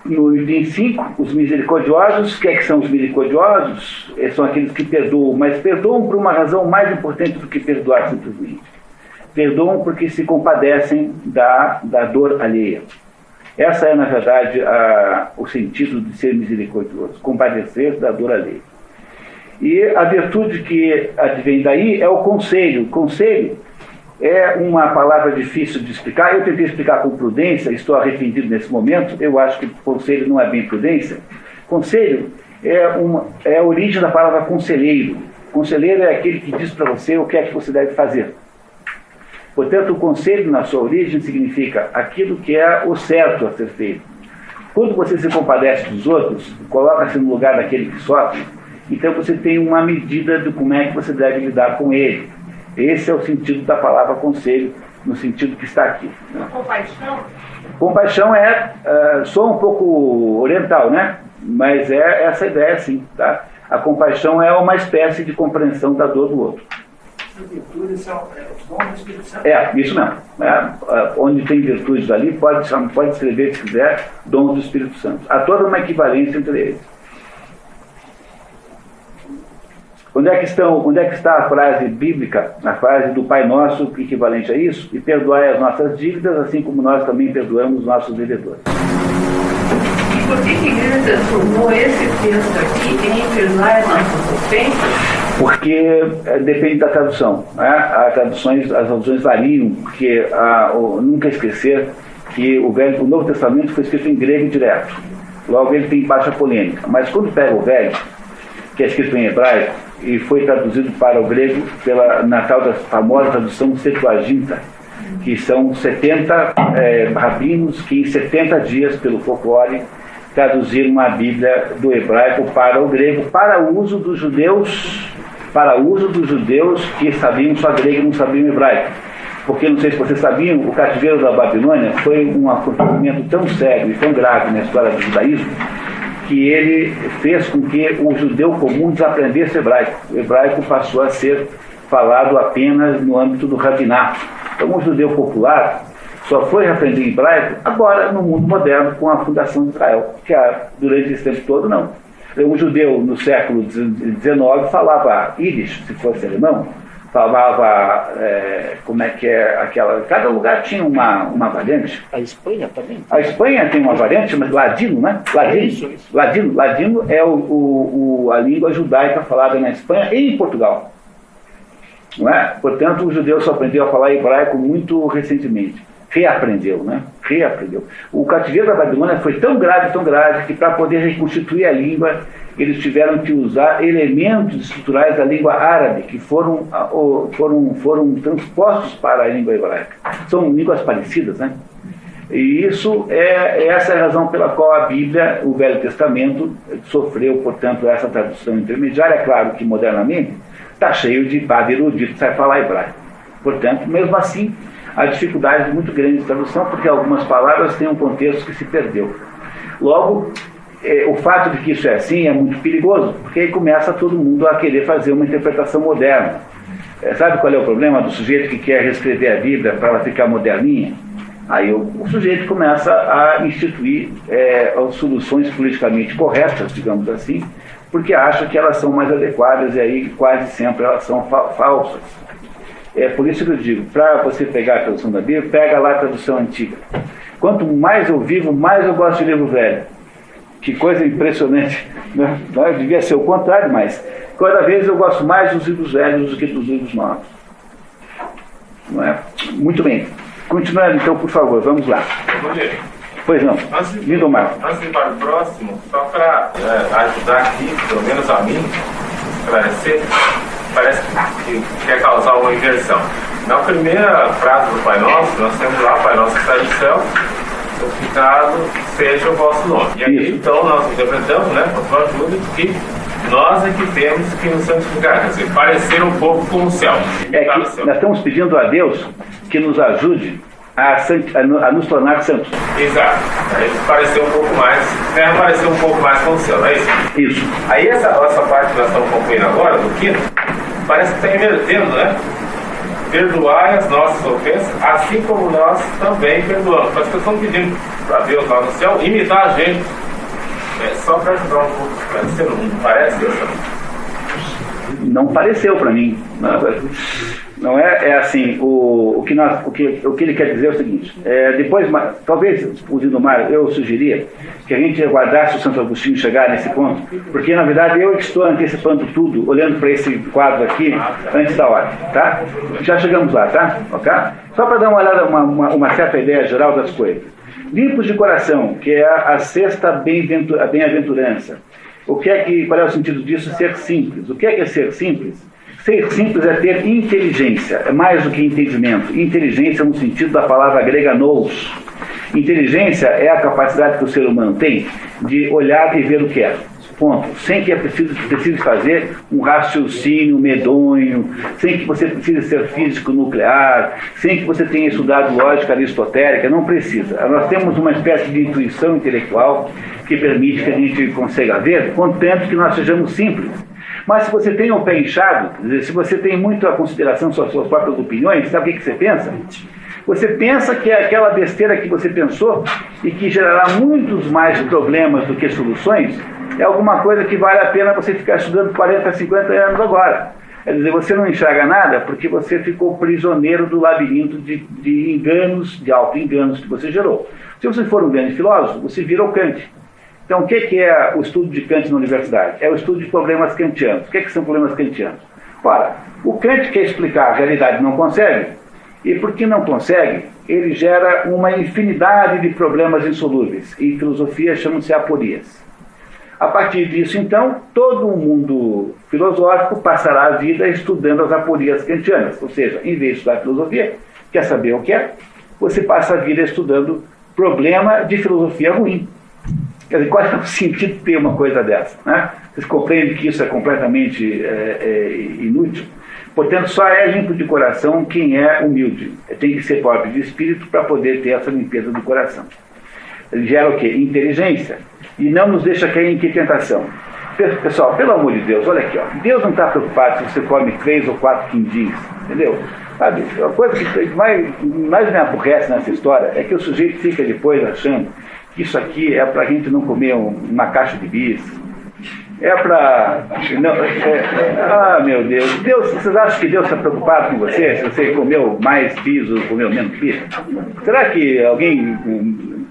No item 5, os misericordiosos. O que são os misericordiosos? São aqueles que perdoam, mas perdoam por uma razão mais importante do que perdoar simplesmente. Perdoam porque se compadecem da dor alheia. Essa é, na verdade, o sentido de ser misericordioso, compadecer da dor alheia. E a virtude que advém daí é o conselho. Conselho é uma palavra difícil de explicar. Eu tentei explicar com prudência, estou arrependido nesse momento. Eu acho que conselho não é bem prudência. Conselho é a origem da palavra conselheiro. Conselheiro é aquele que diz para você o que é que você deve fazer. Portanto, o conselho, na sua origem, significa aquilo que é o certo a ser feito. Quando você se compadece dos outros, coloca-se no lugar daquele que sofre, então você tem uma medida de como é que você deve lidar com ele. Esse é o sentido da palavra conselho, no sentido que está aqui. Compaixão? Compaixão soa um pouco oriental, né? Mas é essa ideia, sim. Tá? A compaixão é uma espécie de compreensão da dor do outro. As virtudes são os dons do Espírito Santo. Isso mesmo. Onde tem virtudes ali, pode escrever, se quiser, dons do Espírito Santo. Há toda uma equivalência entre eles. Onde é que está a frase bíblica, a frase do Pai Nosso, equivalente a isso? E perdoai as nossas dívidas, assim como nós também perdoamos os nossos devedores. E por que a igreja transformou esse texto aqui em perdoai as nossas ofensas? Porque depende da tradução. Né? As traduções variam, porque nunca esquecer que o Novo Testamento foi escrito em grego direto. Logo ele tem baixa polêmica. Mas quando pega o Velho, que é escrito em hebraico, e foi traduzido para o grego na tal da famosa tradução Septuaginta, que são 70 rabinos que em 70 dias, pelo folclore, traduziram a Bíblia do hebraico para o grego, para o uso dos judeus que sabiam só grego e não sabiam hebraico. Porque, não sei se vocês sabiam, o cativeiro da Babilônia foi um acontecimento tão sério e tão grave na história do judaísmo, que ele fez com que o judeu comum desaprendesse hebraico. O hebraico passou a ser falado apenas no âmbito do rabinato. Então, o judeu popular só foi aprender hebraico agora, no mundo moderno, com a fundação de Israel, que durante esse tempo todo, não. Um judeu no século XIX falava Yiddish, se fosse alemão, falava, como é que é aquela... Cada lugar tinha uma variante. A Espanha também. A Espanha tem uma variante, mas ladino, né? Ladino. Isso. Ladino é a língua judaica falada na Espanha e em Portugal. Não é? Portanto, o judeu só aprendeu a falar hebraico muito recentemente. Reaprendeu, né? Reaprendeu. O cativeiro da Babilônia foi tão grave, que para poder reconstituir a língua, eles tiveram que usar elementos estruturais da língua árabe que foram transpostos para a língua hebraica. São línguas parecidas, né? E essa é a razão pela qual a Bíblia, o Velho Testamento, sofreu, portanto, essa tradução intermediária. É claro que, modernamente, está cheio de padre erudito que sabe falar hebraico. Portanto, mesmo assim, há dificuldades muito grandes de tradução, porque algumas palavras têm um contexto que se perdeu. Logo, o fato de que isso é assim é muito perigoso, porque aí começa todo mundo a querer fazer uma interpretação moderna. Sabe qual é o problema do sujeito que quer reescrever a Bíblia para ela ficar moderninha? Aí o sujeito começa a instituir soluções politicamente corretas, digamos assim, porque acha que elas são mais adequadas, e aí quase sempre elas são falsas. É por isso que eu digo, para você pegar a tradução da Bíblia, pega lá a tradução antiga. Quanto mais eu vivo, mais eu gosto de livro velho. Que coisa impressionante, né? Devia ser o contrário, mas cada vez eu gosto mais dos livros velhos do que dos livros novos. Não é? Muito bem. Continuando, então, por favor, vamos lá. Pois não, Lindomar. Antes de ir para o próximo, só para ajudar aqui, pelo menos a mim, esclarecer, parece que quer causar uma inversão. Na primeira frase do Pai Nosso, nós temos lá, Pai Nosso que está no céu, santificado seja o vosso nome. E aí, então, nós interpretamos, né, com a sua ajuda, que nós é que temos que nos santificar, quer dizer, parecer um pouco com o céu. Nós estamos pedindo a Deus que nos ajude a nos tornar santos. Exato. Aí parecer um pouco mais, parecer um pouco mais com o céu, não é isso? Isso. Aí essa parte que nós estamos concluindo agora, do quinto, parece que está invertendo, né? Perdoai as nossas ofensas, assim como nós também perdoamos. Mas que estamos pedindo para Deus lá no céu imitar a gente. Só para ajudar um pouco, não parece isso? Não pareceu para mim. Não é assim. O que ele quer dizer é o seguinte: depois, talvez, o Lindomar, eu sugeria que a gente aguardasse o Santo Agostinho chegar nesse ponto, porque na verdade eu estou antecipando tudo, olhando para esse quadro aqui antes da hora, tá? Já chegamos lá, tá? Okay? Só para dar uma olhada, uma certa ideia geral das coisas. Limpos de coração, que é a sexta bem-aventurança. Qual é o sentido disso? Ser simples. O que é ser simples? Ser simples é ter inteligência, é mais do que entendimento. Inteligência no sentido da palavra grega nous. Inteligência é a capacidade que o ser humano tem de olhar e ver o que é. Ponto. Sem que é preciso fazer um raciocínio medonho, sem que você precise ser físico nuclear, sem que você tenha estudado lógica aristotélica, não precisa. Nós temos uma espécie de intuição intelectual que permite que a gente consiga ver, contanto que nós sejamos simples. Mas se você tem o pé inchado, se você tem muito a consideração sobre as suas próprias opiniões, sabe o que você pensa? Você pensa que é aquela besteira que você pensou e que gerará muitos mais problemas do que soluções, é alguma coisa que vale a pena você ficar estudando 40, 50 anos agora. Quer dizer, você não enxerga nada porque você ficou prisioneiro do labirinto de enganos, de auto-enganos que você gerou. Se você for um grande filósofo, você vira o Kant. Então, o que é o estudo de Kant na universidade? É o estudo de problemas kantianos. O que são problemas kantianos? Ora, o Kant quer explicar a realidade, não consegue, e porque não consegue, ele gera uma infinidade de problemas insolúveis. E em filosofia chamam-se aporias. A partir disso, então, todo o mundo filosófico passará a vida estudando as aporias kantianas. Ou seja, em vez de estudar filosofia, quer saber o que é? Você passa a vida estudando problema de filosofia ruim. Quer dizer, qual é o sentido de ter uma coisa dessa? Né? Vocês compreendem que isso é completamente inútil? Portanto, só é limpo de coração quem é humilde. Tem que ser pobre de espírito para poder ter essa limpeza do coração. Ele gera o quê? Inteligência. E não nos deixa cair em que tentação? Pessoal, pelo amor de Deus, olha aqui, ó. Deus não está preocupado se você come 3 ou 4 quindins, entendeu? Sabe, a coisa que mais me aborrece nessa história é que o sujeito fica depois achando que isso aqui é para a gente não comer uma caixa de bis. É para... meu Deus. Vocês acham que Deus está preocupado com você? Se você comeu mais bis ou comeu menos bis? Será que alguém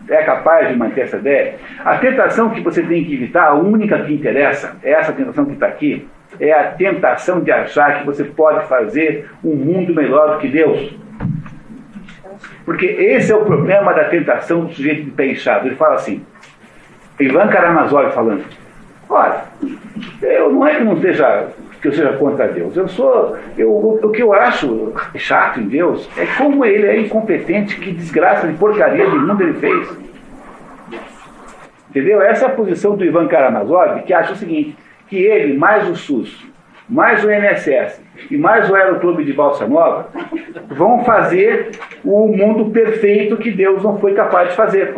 é capaz de manter essa ideia? A tentação que você tem que evitar, a única que interessa, é essa tentação que está aqui, é a tentação de achar que você pode fazer um mundo melhor do que Deus. Porque esse é o problema da tentação do sujeito de pé inchado. Ele fala assim, Ivan Karamazov falando, Olha, não é que não seja, que eu seja contra Deus. O que eu acho chato em Deus é como ele é incompetente, que desgraça de porcaria de mundo ele fez. Entendeu? Essa é a posição do Ivan Karamazov, que acha o seguinte, que ele, mais o SUS, mais o INSS e mais o Aeroclube de Balsa Nova vão fazer o mundo perfeito que Deus não foi capaz de fazer.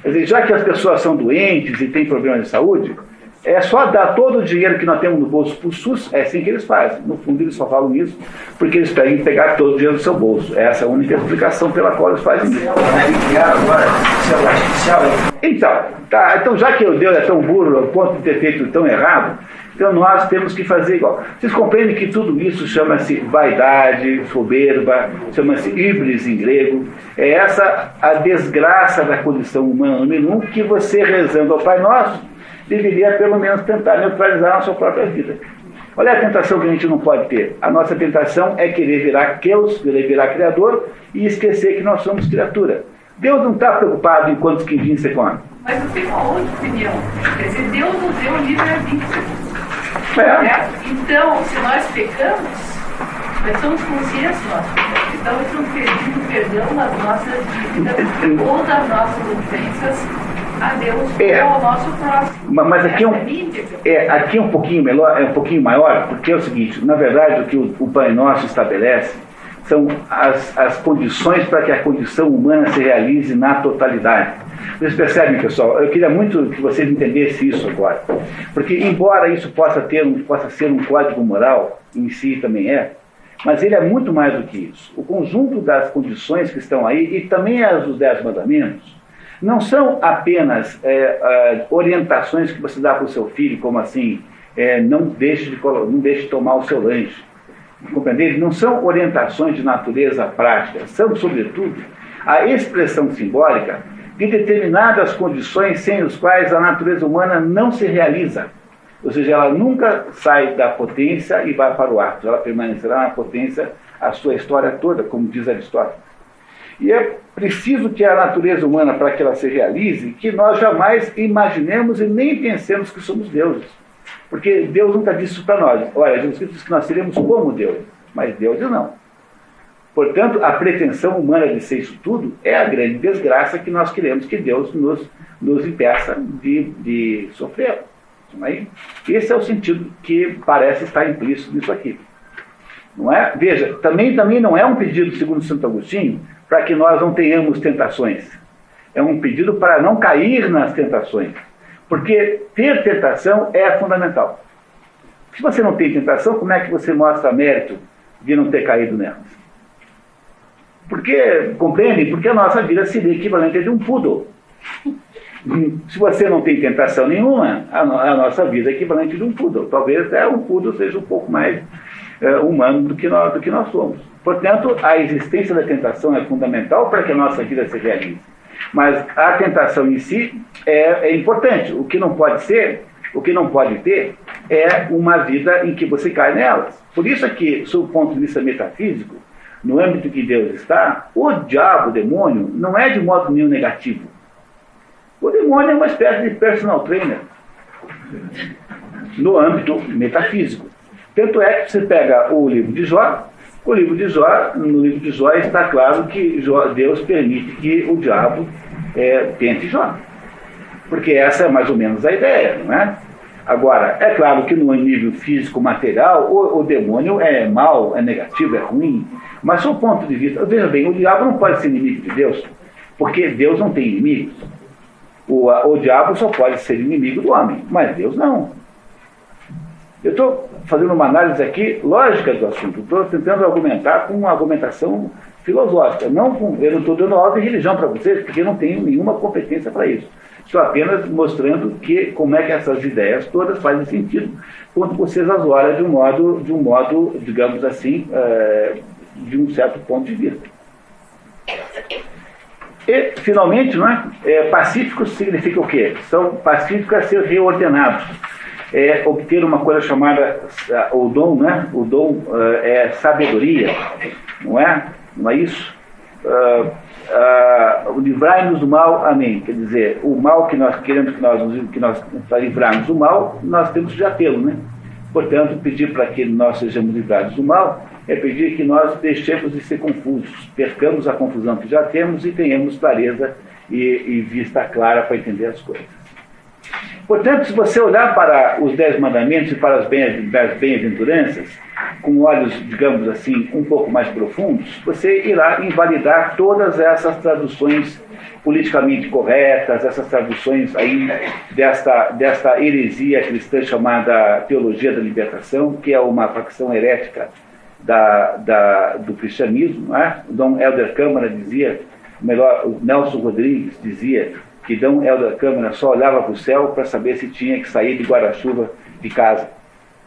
Quer dizer, já que as pessoas são doentes e têm problemas de saúde, é só dar todo o dinheiro que nós temos no bolso para o SUS, é assim que eles fazem. No fundo, eles só falam isso porque eles querem pegar todo o dinheiro do seu bolso. Essa é a única explicação pela qual eles fazem isso. Então, já que o Deus é tão burro ao ponto de ter feito tão errado, então nós temos que fazer igual. Vocês compreendem que tudo isso chama-se vaidade, soberba, chama-se híbris em grego. É essa a desgraça da condição humana número 1 que você, rezando ao Pai Nosso, deveria pelo menos tentar neutralizar a sua própria vida. Olha a tentação que a gente não pode ter. A nossa tentação é querer virar Deus, querer virar Criador e esquecer que nós somos criatura. Deus não está preocupado em quantos quindins você come. Mas eu tenho uma outra opinião. Quer dizer, Deus nos deu um livre-arbítrio. Então, se nós pecamos, nós somos conscientes do nosso pecado. Então, estamos pedindo perdão das nossas dívidas ou das nossas ofensas a Deus ou ao nosso próximo. Mas aqui aqui é um pouquinho melhor, é um pouquinho maior, porque é o seguinte, na verdade o que o Pai Nosso estabelece são as condições para que a condição humana se realize na totalidade. Vocês percebem, pessoal? Eu queria muito que vocês entendessem isso agora. Porque, embora isso possa ser um código moral, em si também mas ele é muito mais do que isso. O conjunto das condições que estão aí, e também as dos 10 mandamentos, não são apenas orientações que você dá para o seu filho, como assim, não deixe de tomar o seu lanche. Compreender? Não são orientações de natureza prática, são, sobretudo, a expressão simbólica de determinadas condições sem as quais a natureza humana não se realiza. Ou seja, ela nunca sai da potência e vai para o ápice. Ela permanecerá na potência a sua história toda, como diz Aristóteles. E é preciso que a natureza humana, para que ela se realize, que nós jamais imaginemos e nem pensemos que somos deuses. Porque Deus nunca disse isso para nós. Olha, Jesus Cristo disse que nós seremos como Deus, mas deuses não. Portanto, a pretensão humana de ser isso tudo é a grande desgraça que nós queremos que Deus nos impeça de sofrer. Esse é o sentido que parece estar implícito nisso aqui. Não é? Veja, também não é um pedido, segundo Santo Agostinho, para que nós não tenhamos tentações. É um pedido para não cair nas tentações. Porque ter tentação é fundamental. Se você não tem tentação, como é que você mostra mérito de não ter caído nelas? Porque, compreende? Porque a nossa vida seria equivalente a de um poodle. Se você não tem tentação nenhuma, a nossa vida é equivalente a de um poodle. Talvez até um poodle seja um pouco mais humano do que nós somos. Portanto, a existência da tentação é fundamental para que a nossa vida se realize. Mas a tentação em si é importante. O que não pode ter é uma vida em que você cai nelas. Por isso que, sob o ponto de vista metafísico, no âmbito que Deus está, o diabo, o demônio, não é de modo nenhum negativo. O demônio é uma espécie de personal trainer no âmbito metafísico. Tanto é que você pega o livro de Jó, no livro de Jó está claro que Deus permite que o diabo tente Jó. Porque essa é mais ou menos a ideia, não é? Agora, é claro que no nível físico, material, o demônio é mau, é negativo, é ruim. Mas, do ponto de vista... Veja bem, o diabo não pode ser inimigo de Deus, porque Deus não tem inimigos. O diabo só pode ser inimigo do homem, mas Deus não. Eu estou fazendo uma análise aqui lógica do assunto. Estou tentando argumentar com uma argumentação filosófica. Eu não estou dando aula de religião para vocês, porque eu não tenho nenhuma competência para isso. Estou apenas mostrando como é que essas ideias todas fazem sentido quando vocês as olham de um modo, digamos assim, de um certo ponto de vista. E, finalmente, pacíficos significa o quê? São pacíficos a ser reordenados. Obter uma coisa chamada o dom, né? O dom é sabedoria, não é? Não é isso? livrai-nos do mal, amém. Quer dizer, o mal que nós queremos que nós para livrarmos do mal, nós temos que já tê-lo, né? Portanto, pedir para que nós sejamos livrados do mal é pedir que nós deixemos de ser confusos, percamos a confusão que já temos e tenhamos clareza e vista clara para entender as coisas. Portanto, se você olhar para os 10 mandamentos e para as bem-aventuranças, com olhos, digamos assim, um pouco mais profundos, você irá invalidar todas essas traduções politicamente corretas, essas traduções aí desta heresia cristã chamada Teologia da Libertação, que é uma facção herética do cristianismo. Né? O Dom Helder Câmara dizia, melhor, o Nelson Rodrigues dizia, que Dom Helder Câmara só olhava para o céu para saber se tinha que sair de guarda-chuva de casa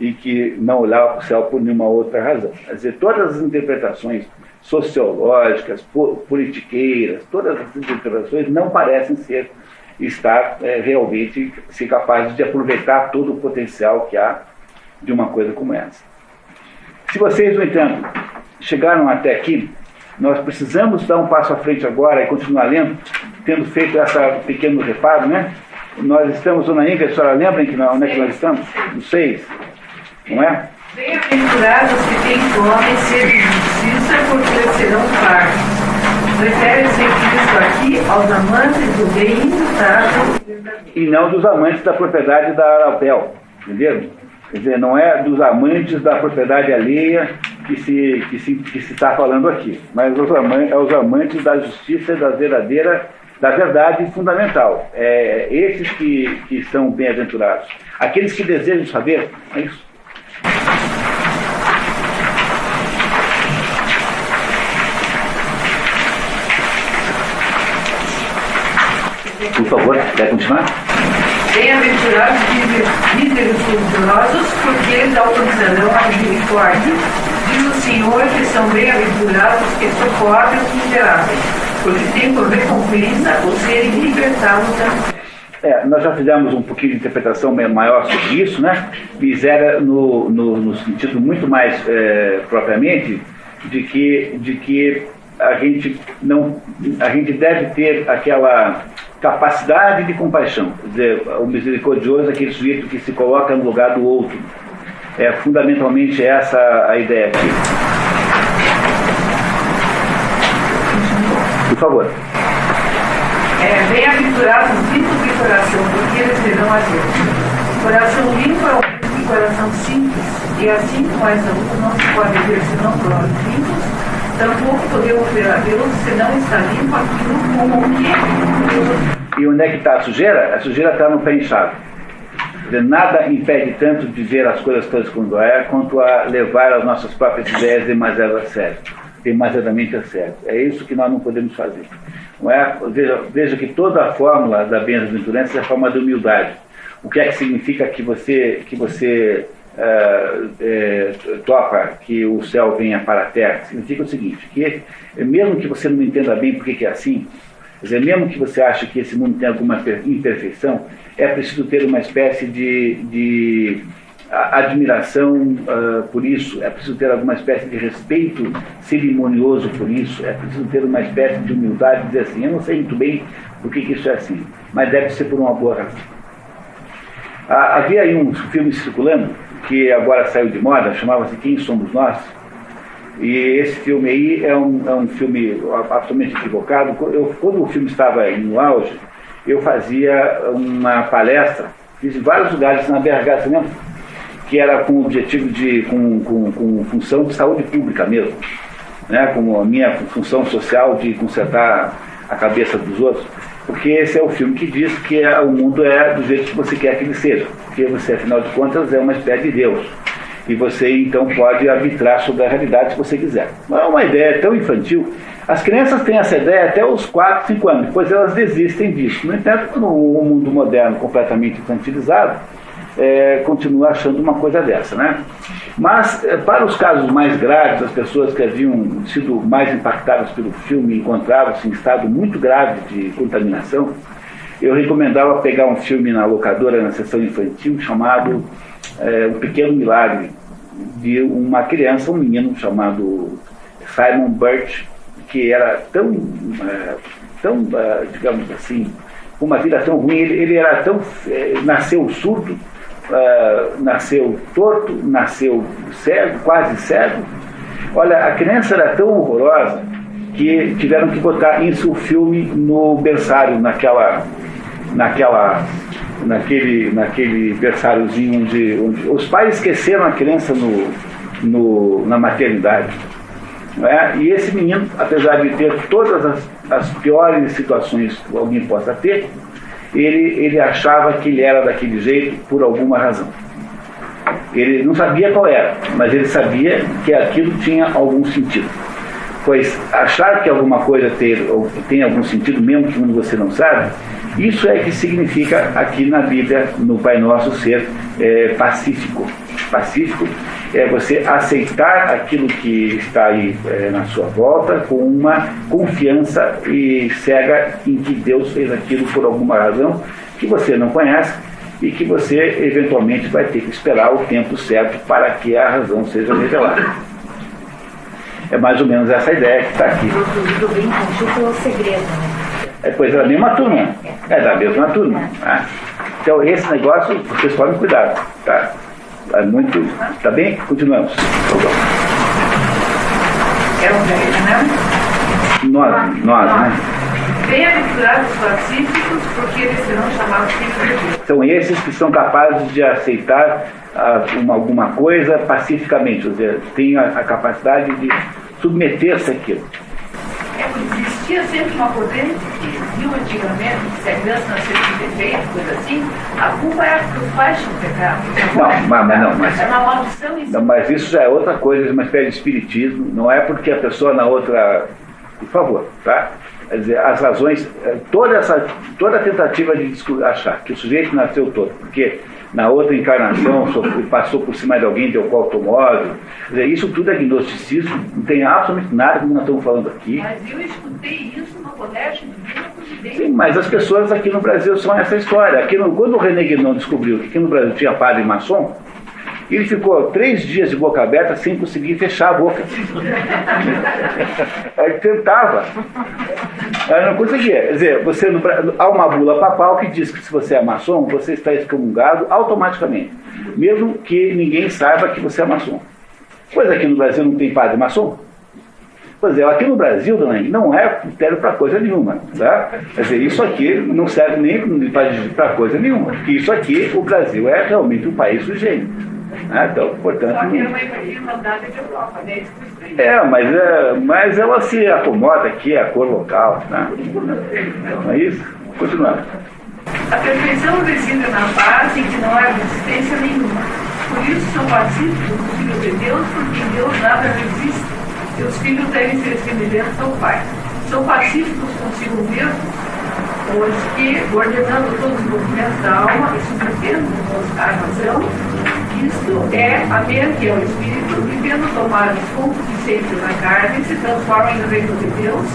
e que não olhava para o céu por nenhuma outra razão. Quer dizer, todas as interpretações sociológicas, politiqueiras, todas as interpretações não parecem estar realmente ser capazes de aproveitar todo o potencial que há de uma coisa como essa. Se vocês, no entanto, chegaram até aqui, nós precisamos dar um passo à frente agora e continuar lendo, tendo feito esse pequeno reparo, né? Nós estamos, Dona Inga, a senhora lembra onde é que nós estamos? No 6, não é? Bem-aventurados que têm fome e sede de justiça, porque serão fartos. Refere-se Cristo aqui aos amantes do bem imutável e não dos amantes da propriedade da Arapel, entenderam? Quer dizer, não é dos amantes da propriedade alheia que se está falando aqui, mas aos amantes da justiça e da verdade fundamental. Esses que são bem-aventurados. Aqueles que desejam saber, é isso. Por favor, quer continuar? Bem-aventurados misericordiosos, porque eles alcançarão a misericórdia. Diz o Senhor que são bem-aventurados que socorrem os miseráveis, porque tem por recompensa o serem libertados da... Nós já fizemos um pouquinho de interpretação maior sobre isso, né? Miséria no sentido muito mais propriamente de que a gente deve ter aquela capacidade de compaixão. Quer dizer, o misericordioso é aquele sujeito que se coloca no lugar do outro. É fundamentalmente essa a ideia aqui. Por favor. Bem-aventurados limpos de coração, porque eles serão a Deus. Coração limpo é o mesmo que coração simples, e assim como essa luta não se pode ver senão por olhos limpos, tampouco podemos ver a Deus se não está limpo aquilo como o que é. E onde é que está a sujeira? A sujeira está no pé inchado. Quer dizer, nada impede tanto de ver as coisas todas quando quanto a levar as nossas próprias ideias demasiado a sério, demasiadamente a sério. É isso que nós não podemos fazer. Não é? Veja que toda a fórmula da bem-aventurança é a forma da humildade. O que é que significa que você topa que o céu venha para a terra? Significa o seguinte, que mesmo que você não entenda bem por que é assim, quer dizer, mesmo que você ache que esse mundo tem alguma imperfeição, é preciso ter uma espécie de admiração por isso, é preciso ter alguma espécie de respeito cerimonioso por isso, é preciso ter uma espécie de humildade e dizer assim, eu não sei muito bem por que isso é assim, mas deve ser por uma boa razão. Havia aí um filme circulando, que agora saiu de moda, chamava-se Quem Somos Nós, e esse filme aí é um filme absolutamente equivocado. Quando o filme estava no auge, eu fazia uma palestra, fiz em vários lugares na BRH, você lembra? Que era com o objetivo com função de saúde pública mesmo, né? Como a minha função social de consertar a cabeça dos outros, porque esse é o filme que diz que o mundo é do jeito que você quer que ele seja, porque você, afinal de contas, é uma espécie de Deus. E você, então, pode arbitrar sobre a realidade se você quiser. Não é uma ideia tão infantil. As crianças têm essa ideia até os 4, 5 anos, depois elas desistem disso. No entanto, no mundo moderno completamente infantilizado, continua achando uma coisa dessa, né? Mas, para os casos mais graves, as pessoas que haviam sido mais impactadas pelo filme encontravam-se em estado muito grave de contaminação, eu recomendava pegar um filme na locadora, na sessão infantil, chamado Um Pequeno Milagre, de uma criança, um menino chamado Simon Birch, que era tão digamos assim, com uma vida tão ruim, ele era tão, nasceu surdo, nasceu torto, nasceu cego, quase cego. Olha, a criança era tão horrorosa que tiveram que botar isso o filme no berçário, naquele berçáriozinho onde os pais esqueceram a criança na maternidade. Não é? E esse menino, apesar de ter todas as piores situações que alguém possa ter, ele achava que ele era daquele jeito por alguma razão. Ele não sabia qual era, mas ele sabia que aquilo tinha algum sentido. Pois achar que alguma coisa tem algum sentido, mesmo que você não sabe, isso é que significa aqui na Bíblia, no Pai Nosso, ser pacífico. Pacífico é você aceitar aquilo que está aí na sua volta com uma confiança e cega em que Deus fez aquilo por alguma razão que você não conhece e que você eventualmente vai ter que esperar o tempo certo para que a razão seja revelada. É mais ou menos essa ideia que está aqui. Do bem conjunto é o segredo, né? Pois é da mesma turma. É da mesma turma. Tá? Então esse negócio vocês podem cuidar. Tá? Tá bem? Continuamos. É um velho, né? Nós, né? Bem-aventurados os pacíficos, porque eles serão chamados filhos de Deus. São esses que são capazes de aceitar alguma coisa pacificamente, ou seja, têm a capacidade de submeter-se àquilo. Existia sempre uma corrente que viu antigamente que se a criança nasceu com defeito, coisa assim, a culpa era que os pais tinham pecado. Mas é uma maldição isso. Não, mas isso já é outra coisa, uma espécie de espiritismo, não é porque a pessoa na outra... Por favor, tá? Quer dizer, as razões, toda a tentativa de achar que o sujeito nasceu todo, porque na outra encarnação passou por cima de alguém, deu qual automóvel, quer dizer, isso tudo é gnosticismo, não tem absolutamente nada que nós estamos falando aqui. Mas eu escutei isso no colégio de Divina Providência. Sim, mas as pessoas aqui no Brasil são essa história. Quando o René Guénon descobriu que aqui no Brasil tinha padre maçom, ele ficou 3 dias de boca aberta sem conseguir fechar a boca. Ele tentava. Mas não conseguia. Quer dizer, há uma bula papal que diz que se você é maçom, você está excomungado automaticamente. Mesmo que ninguém saiba que você é maçom. Pois aqui no Brasil não tem padre maçom? Pois é, aqui no Brasil, não é critério para coisa nenhuma. Tá? Quer dizer, isso aqui não serve nem para coisa nenhuma. Porque isso aqui, o Brasil é realmente um país sujeito. Então, portanto, só que é uma irmandade de Europa, né? Mas ela se acomoda aqui, a cor local. Tá? Não é isso? Continuando. A perfeição reside na paz em que não há resistência nenhuma. Por isso são pacíficos os filhos de Deus, porque em Deus nada resiste. E os filhos devem ser semelhantes ao Pai. São pacíficos consigo mesmos, pois que, ordenando todos os movimentos da alma e submetendo-nos à razão, isto é a mente e ao espírito, vivendo tomar os concupiscêncios na carne, se transforma em reino de Deus,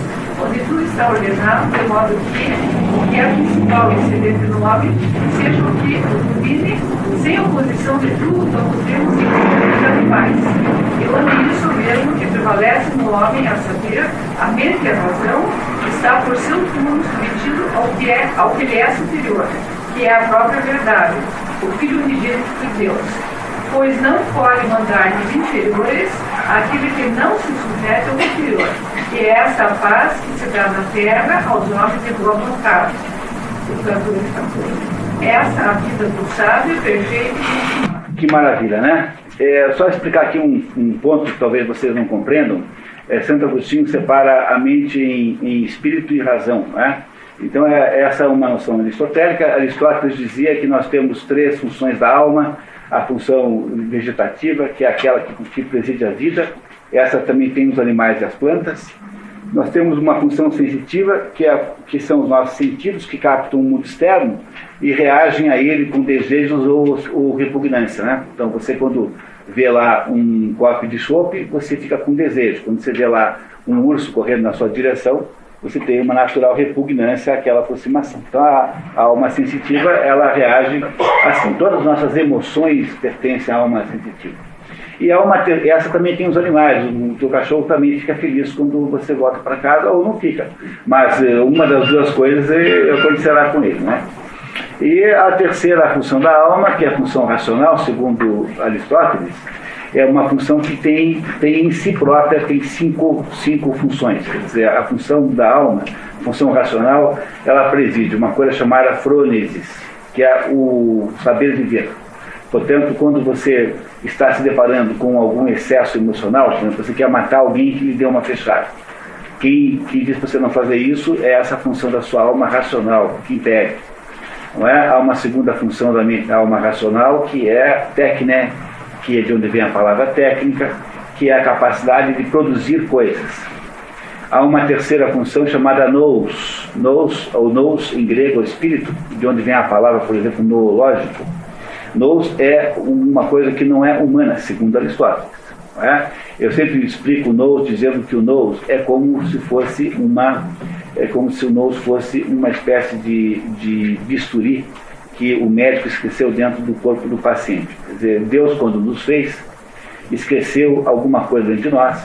onde tudo está ordenado, de modo que o que é principal e excelente no homem seja o que o domine, sem oposição de tudo, como temos em os animais. E onde isso mesmo que prevalece no homem, a saber, a mente e a razão, está por seu turno submetido ao que lhe é superior, que é a própria verdade, o Filho unigênito de Deus. Pois não pode mandar-lhes inferiores àquele que não se submete ao superior, que é essa paz que se dá na terra aos homens de boa vontade. Essa a vida do sábio, perfeito e que maravilha, né? Só explicar aqui um ponto que talvez vocês não compreendam. Santo Agostinho separa a mente em espírito e razão, né? Então essa é uma noção aristotélica. Aristóteles dizia que nós temos 3 funções da alma: a função vegetativa, que é aquela que preside a vida, essa também tem nos animais e as plantas. Nós temos uma função sensitiva, que são os nossos sentidos, que captam o mundo externo e reagem a ele com desejos ou repugnância, né? Então você, quando vê lá um copo de chope, você fica com desejo. Quando você vê lá um urso correndo na sua direção, você tem uma natural repugnância àquela aproximação. Então a alma sensitiva, ela reage assim. Todas as nossas emoções pertencem à alma sensitiva. E essa também tem os animais. O teu cachorro também fica feliz quando você volta para casa, ou não fica. Mas uma das duas coisas acontecerá com ele, né? E a terceira função da alma, que é a função racional, segundo Aristóteles, é uma função que tem em si própria, tem cinco funções. Quer dizer, a função da alma, a função racional, ela preside uma coisa chamada frônesis, que é o saber viver. Portanto, quando você está se deparando com algum excesso emocional, por exemplo, você quer matar alguém que lhe deu uma flechada. Quem diz para você não fazer isso é essa função da sua alma racional, que impede. Não é? Há uma segunda função da alma racional, que é técnica, que é de onde vem a palavra técnica, que é a capacidade de produzir coisas. Há uma terceira função chamada nous, ou nous em grego, o espírito, de onde vem a palavra, por exemplo, noológico. Nous é uma coisa que não é humana, segundo Aristóteles. Não é? Eu sempre explico o nous dizendo que o nous é como se o nous fosse uma espécie de bisturi que o médico esqueceu dentro do corpo do paciente. Quer dizer, Deus, quando nos fez, esqueceu alguma coisa dentro de nós,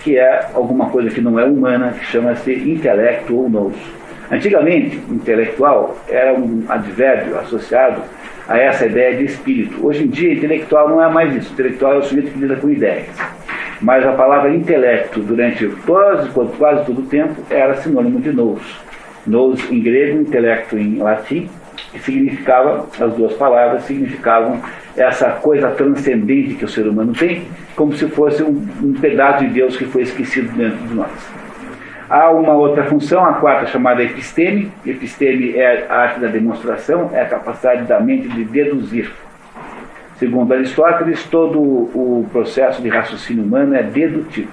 que é alguma coisa que não é humana, que chama-se intelecto ou nous. Antigamente, intelectual era um advérbio associado a essa ideia de espírito. Hoje em dia, intelectual não é mais isso. Intelectual é o sujeito que lida com ideias. Mas a palavra intelecto, durante quase todo o tempo, era sinônimo de nous. Nous em grego, intelecto em latim, que significava, as duas palavras significavam essa coisa transcendente que o ser humano tem, como se fosse um pedaço de Deus que foi esquecido dentro de nós. Há uma outra função, a quarta, chamada episteme. Episteme é a arte da demonstração, é a capacidade da mente de deduzir. Segundo Aristóteles, todo o processo de raciocínio humano é dedutivo.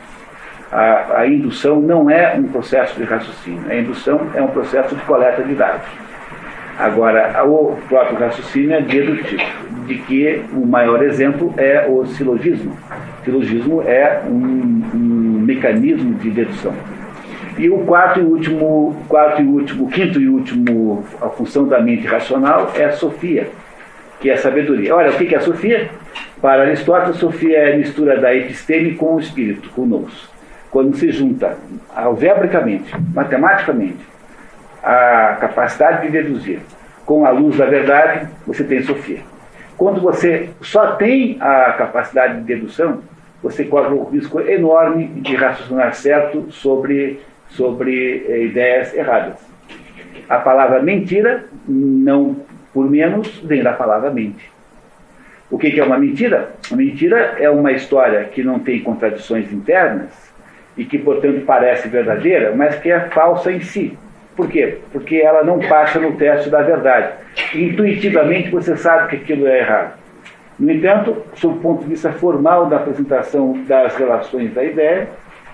A indução não é um processo de raciocínio, a indução é um processo de coleta de dados. Agora, o próprio raciocínio é dedutivo, de que o maior exemplo é o silogismo. O silogismo é um mecanismo de dedução. E o quinto e último, a função da mente racional é a sofia, que é a sabedoria. Olha, o que é a sofia? Para Aristóteles, a sofia é a mistura da episteme com o espírito, com o nous. Quando se junta algebricamente, matematicamente, a capacidade de deduzir com a luz da verdade, você tem sofia. Quando você só tem a capacidade de dedução, você corre o risco enorme de raciocinar certo sobre ideias erradas. A palavra mentira, não por menos, vem da palavra mente. O que é uma mentira? A mentira é uma história que não tem contradições internas e que, portanto, parece verdadeira, mas que é falsa em si. Por quê? Porque ela não passa no teste da verdade. Intuitivamente você sabe que aquilo é errado. No entanto, sob o ponto de vista formal da apresentação das relações da ideia,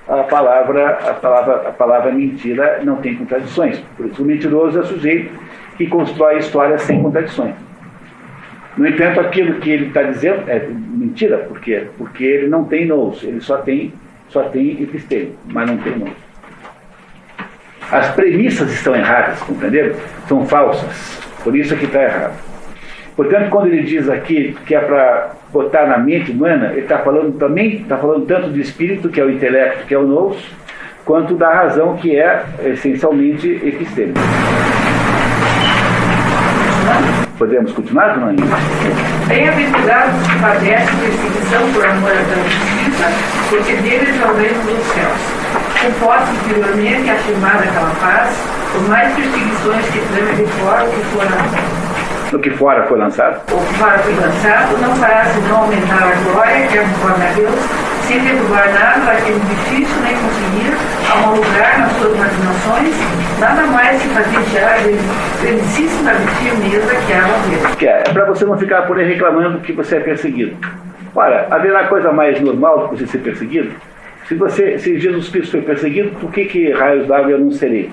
a palavra mentira não tem contradições. Por isso, o mentiroso é o sujeito que constrói histórias sem contradições. No entanto, aquilo que ele está dizendo é mentira. Por quê? Porque ele não tem nous, ele só tem episteme, mas não tem nous. As premissas estão erradas, compreenderam? São falsas, por isso é que está errado. Portanto, quando ele diz aqui que é para botar na mente humana, ele está falando tanto do espírito, que é o intelecto, que é o nous, quanto da razão, que é essencialmente episteme. Podemos continuar, dona Aninha? Bem-aventurados os que padecem perseguição por amor à justiça, porque deles é o reino dos céus. Composta anteriormente afirmada aquela paz, por mais perseguições que trama de fora o que fora foi lançado? O que fora foi lançado não fará senão aumentar a glória que é conforme a Deus, sem derrubar nada daquele difícil nem conseguir, ao lugar nas suas imaginações, nada mais que fazer gerar a felicíssima firmeza que há a ver. É para você não ficar por aí reclamando que você é perseguido. Ora, haverá coisa mais normal do que você ser perseguido? Se Jesus Cristo foi perseguido, por que raios d'água eu não serei?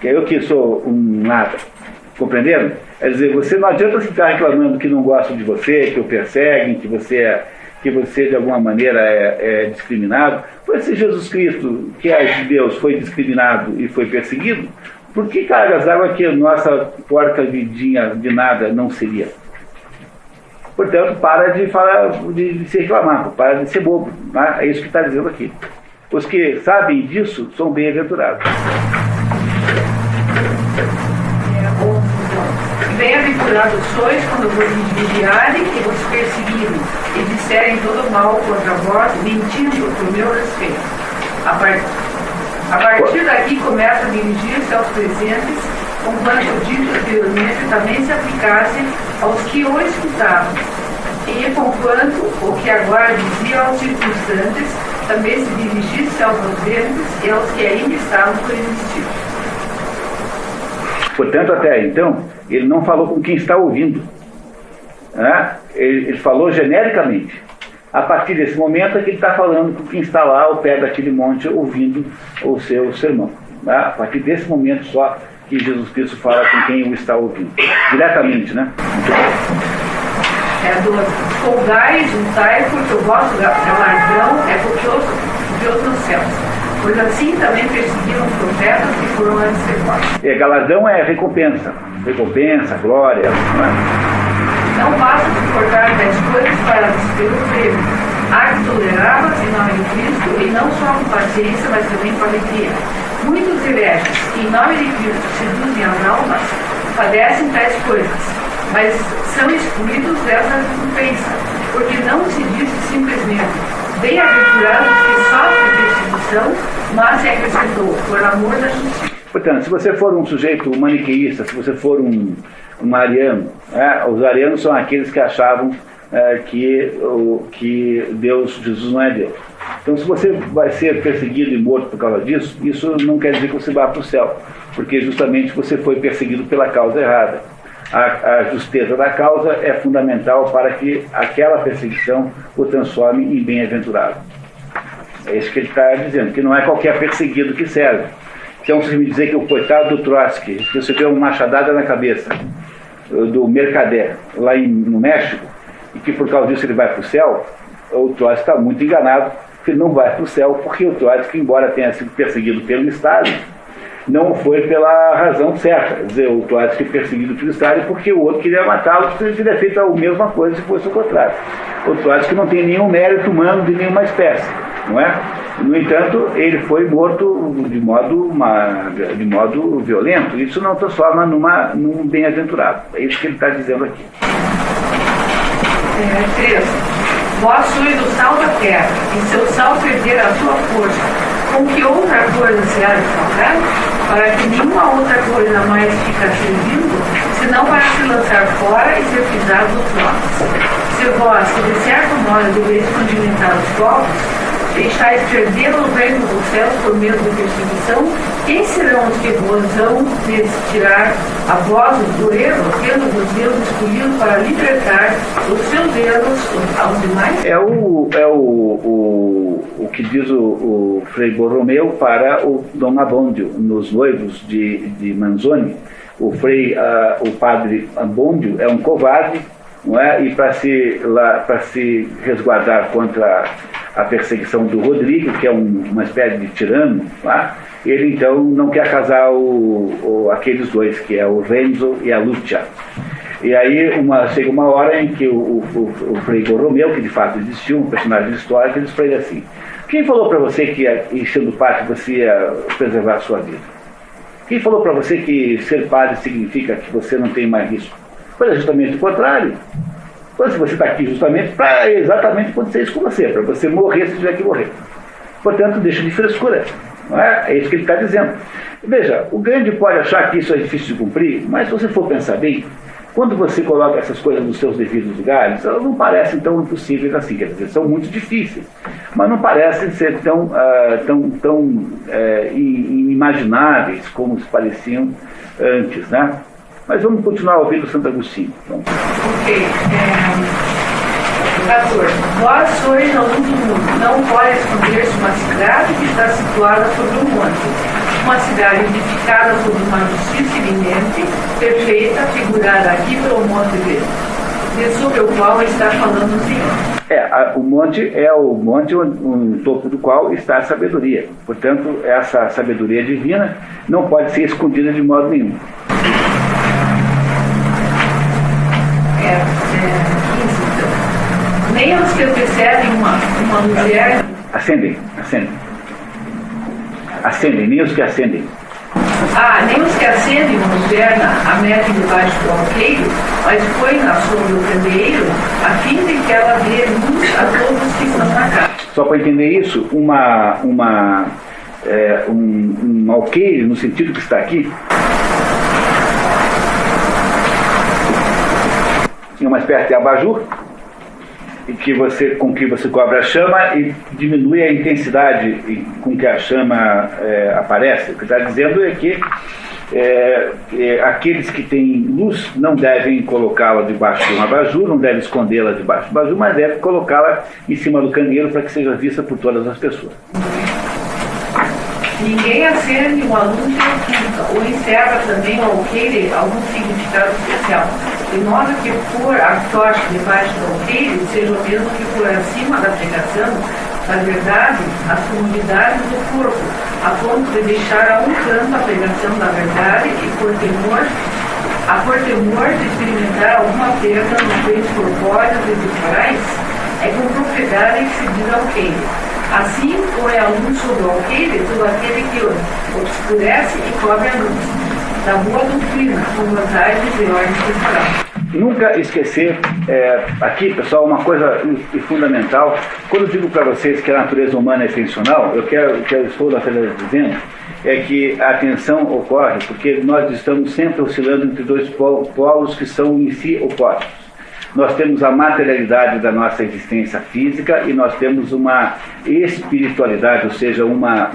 Que eu que sou um nada. Compreenderam? Quer dizer, você não adianta ficar reclamando que não gostam de você, que o perseguem, que você de alguma maneira é discriminado. Pois se Jesus Cristo, que é de Deus, foi discriminado e foi perseguido, por que cargas d'água que a nossa porca vidinha de nada não seria? Portanto, para de se reclamar, para de ser bobo. Né? É isso que está dizendo aqui. Os que sabem disso são bem-aventurados. Bem-aventurados sois quando vos vigiarem e vos perseguirem, e disserem todo mal contra vós, mentindo por meu respeito. A partir daqui começa a dirigir-se aos presentes, conquanto dito anteriormente também se aplicasse aos que o escutavam. E conquanto o que agora dizia aos circunstantes, também se dirigisse aos ausentes e aos que ainda estavam por existir. Portanto, até aí, então, ele não falou com quem está ouvindo. Né? Ele falou genericamente. A partir desse momento é que ele está falando com quem está lá ao pé daquele monte ouvindo o seu sermão. Né? A partir desse momento só que Jesus Cristo fala com quem o está ouvindo. Diretamente, né? Folgai, juntai, porque o vosso galardão é porque Deus nos céus. Pois assim também perseguiram os profetas que foram antes de vós. Galardão é recompensa. Recompensa, glória. Não basta suportar 10 coisas para despedir o prêmio. Há que tolerá-las em nome de Cristo, e não só com paciência, mas também com alegria. Muitos hereges, que em nome de Cristo seduzem as almas, padecem tais coisas, mas são excluídos dessa recompensa, porque não se diz simplesmente: bem-aventurados que sofrem perseguição, mas se acrescentou, por amor da justiça. Portanto, se você for um sujeito maniqueísta, se você for um ariano, os arianos são aqueles que achavam que Jesus não é Deus. Então, se você vai ser perseguido e morto por causa disso, isso não quer dizer que você vá para o céu, porque justamente você foi perseguido pela causa errada. A justeza da causa é fundamental para que aquela perseguição o transforme em bem-aventurado. É isso que ele está dizendo, que não é qualquer perseguido que serve. Então, se me dizer que o coitado do Trotsky recebeu uma machadada na cabeça do Mercader, lá no México, e que por causa disso ele vai para o céu, o Trotsky está muito enganado, que ele não vai para o céu, porque o Trotsky, embora tenha sido perseguido pelo Estado, não foi pela razão certa. Quer dizer, o Trotsky perseguido pelo Estado porque o outro queria matá-lo, se ele teria feito a mesma coisa se fosse o contrário. O Trotsky não tem nenhum mérito humano de nenhuma espécie, não é? No entanto, ele foi morto de modo violento. Isso não transforma num bem-aventurado. É isso que ele está dizendo aqui. 3. Vós sois o sal da terra, e seu sal perder a sua força, com que outra coisa se há de salgar, para que nenhuma outra coisa mais fica servindo, senão para se lançar fora e ser pisado dos homens. Se vós, de certo modo, deveis condimentar os povos, deixais perder o reino dos céus por meio de perseguição, quem serão os que vos hão de tirar a vós do erro, tendo-vos Deus escolhido para libertar os seus erros aos demais? É o que diz o Frei Borromeu para o Dom Abondio, nos Noivos de Manzoni. O padre Abondio é um covarde, não é? E para se resguardar contra a perseguição do Rodrigo, que é uma espécie de tirano, tá? Ele então não quer casar aqueles dois, que é o Renzo e a Lucia. E aí chega uma hora em que o Frei Borromeu, que de fato existiu, um personagem histórico, ele diz para ele assim: quem falou para você que, sendo padre, você ia preservar a sua vida? Quem falou para você que ser padre significa que você não tem mais risco? Pois é justamente o contrário. Pois você está aqui justamente para exatamente acontecer isso com você, para você morrer se tiver que morrer. Portanto, deixa de frescura. Não é? É isso que ele está dizendo. Veja, o grande pode achar que isso é difícil de cumprir, mas se você for pensar bem, quando você coloca essas coisas nos seus devidos lugares, elas não parecem tão impossíveis assim, quer dizer, são muito difíceis, mas não parecem ser tão inimagináveis como se pareciam antes, né? Mas vamos continuar ouvindo Santo Agostinho. Então. Ok. 14. Vós sois a luz do mundo. Não pode esconder-se uma cidade que está situada sobre um monte. Uma cidade edificada sobre uma justiça iminente, perfeita, figurada aqui pelo monte sobre o qual está falando o Senhor. O monte é o monte no topo do qual está a sabedoria. Portanto, essa sabedoria divina não pode ser escondida de modo nenhum. 15. Nem os que antecedem uma mulher. Ascendem. Ascendem, nem os que ascendem. Nem os que acendem uma lanterna a mete debaixo do alqueire, mas põe na sombra do candeeiro, a fim de que ela dê luz a todos que estão na casa. Só para entender isso, um alqueire, no sentido que está aqui, é uma espécie de abajur com que você cobre a chama e diminui a intensidade com que a chama aparece. O que está dizendo é que aqueles que têm luz não devem colocá-la debaixo de um abajur, não devem escondê-la debaixo do abajur, mas devem colocá-la em cima do candeeiro para que seja vista por todas as pessoas. Ninguém acende uma luz e oculta, ou encerra também o alqueire algum significado especial. De modo que pôr a tocha debaixo do alqueire seja o mesmo que pôr acima da pregação, na verdade, as comunidades do corpo, a ponto de deixar a um canto a pregação da verdade e por temor de experimentar alguma perda nos bens corpóreos e temporais, é com propriedade que se diz alqueire. Assim, põe a luz sobre o alqueire todo aquele que obscurece e cobre a luz. Da boa doutrina, com vantagens de ordem temporal. Nunca esquecer, aqui, pessoal, uma coisa fundamental. Quando eu digo para vocês que a natureza humana é tensional, o que eu estou dizendo é que a tensão ocorre porque nós estamos sempre oscilando entre dois polos que são em si opostos. Nós temos a materialidade da nossa existência física e nós temos uma espiritualidade, ou seja, uma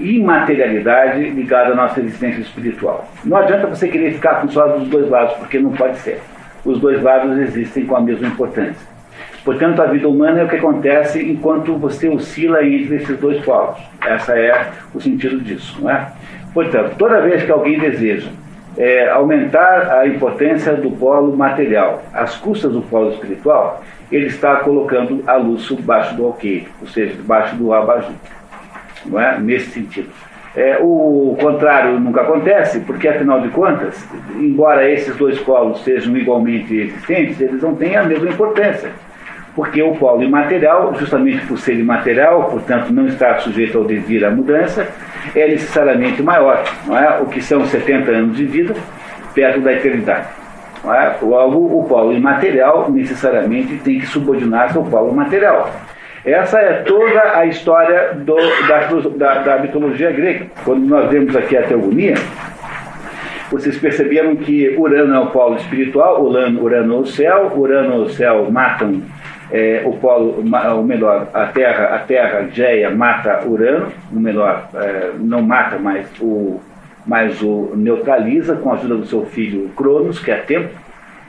imaterialidade ligada à nossa existência espiritual. Não adianta você querer ficar com só dos dois lados, porque não pode ser. Os dois lados existem com a mesma importância. Portanto, a vida humana é o que acontece enquanto você oscila entre esses dois polos. Esse é o sentido disso, não é? Portanto, toda vez que alguém deseja aumentar a importância do polo material às custas do polo espiritual, ele está colocando a luz debaixo do alqueire, ou seja, debaixo do abajur. Não é? Nesse sentido. O contrário nunca acontece, porque, afinal de contas, embora esses dois polos sejam igualmente existentes, eles não têm a mesma importância. Porque o polo imaterial, justamente por ser imaterial, portanto não estar sujeito ao devir à mudança, é necessariamente maior. Não é? O que são 70 anos de vida perto da eternidade. Não é? Logo, o polo imaterial necessariamente tem que subordinar-se ao polo material. Essa é toda a história da mitologia grega. Quando nós vemos aqui a teogonia, vocês perceberam que Urano é o polo espiritual, Urano é o céu matam o polo, ou melhor, a Terra, Geia, mata Urano, ou melhor, não mata, mas o neutraliza com a ajuda do seu filho Cronos, que é tempo.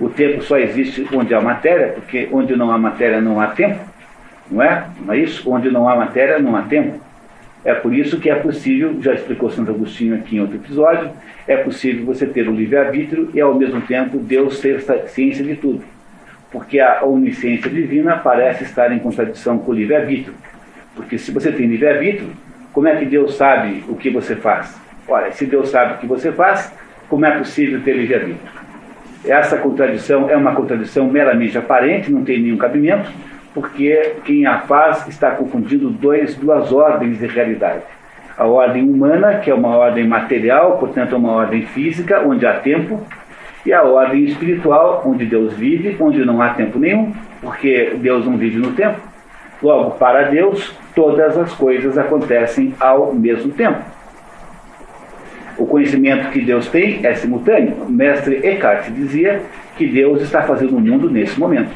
O tempo só existe onde há matéria, porque onde não há matéria não há tempo. Não é? Não é isso? Onde não há matéria, não há tempo. É por isso que é possível, já explicou Santo Agostinho aqui em outro episódio, é possível você ter o livre-arbítrio e, ao mesmo tempo, Deus ter ciência de tudo. Porque a onisciência divina parece estar em contradição com o livre-arbítrio. Porque se você tem livre-arbítrio, como é que Deus sabe o que você faz? Olha, se Deus sabe o que você faz, como é possível ter livre-arbítrio? Essa contradição é uma contradição meramente aparente, não tem nenhum cabimento, porque quem a faz está confundindo duas ordens de realidade. A ordem humana, que é uma ordem material, portanto é uma ordem física, onde há tempo, e a ordem espiritual, onde Deus vive, onde não há tempo nenhum, porque Deus não vive no tempo. Logo, para Deus, todas as coisas acontecem ao mesmo tempo. O conhecimento que Deus tem é simultâneo. O mestre Eckhart dizia que Deus está fazendo o mundo nesse momento.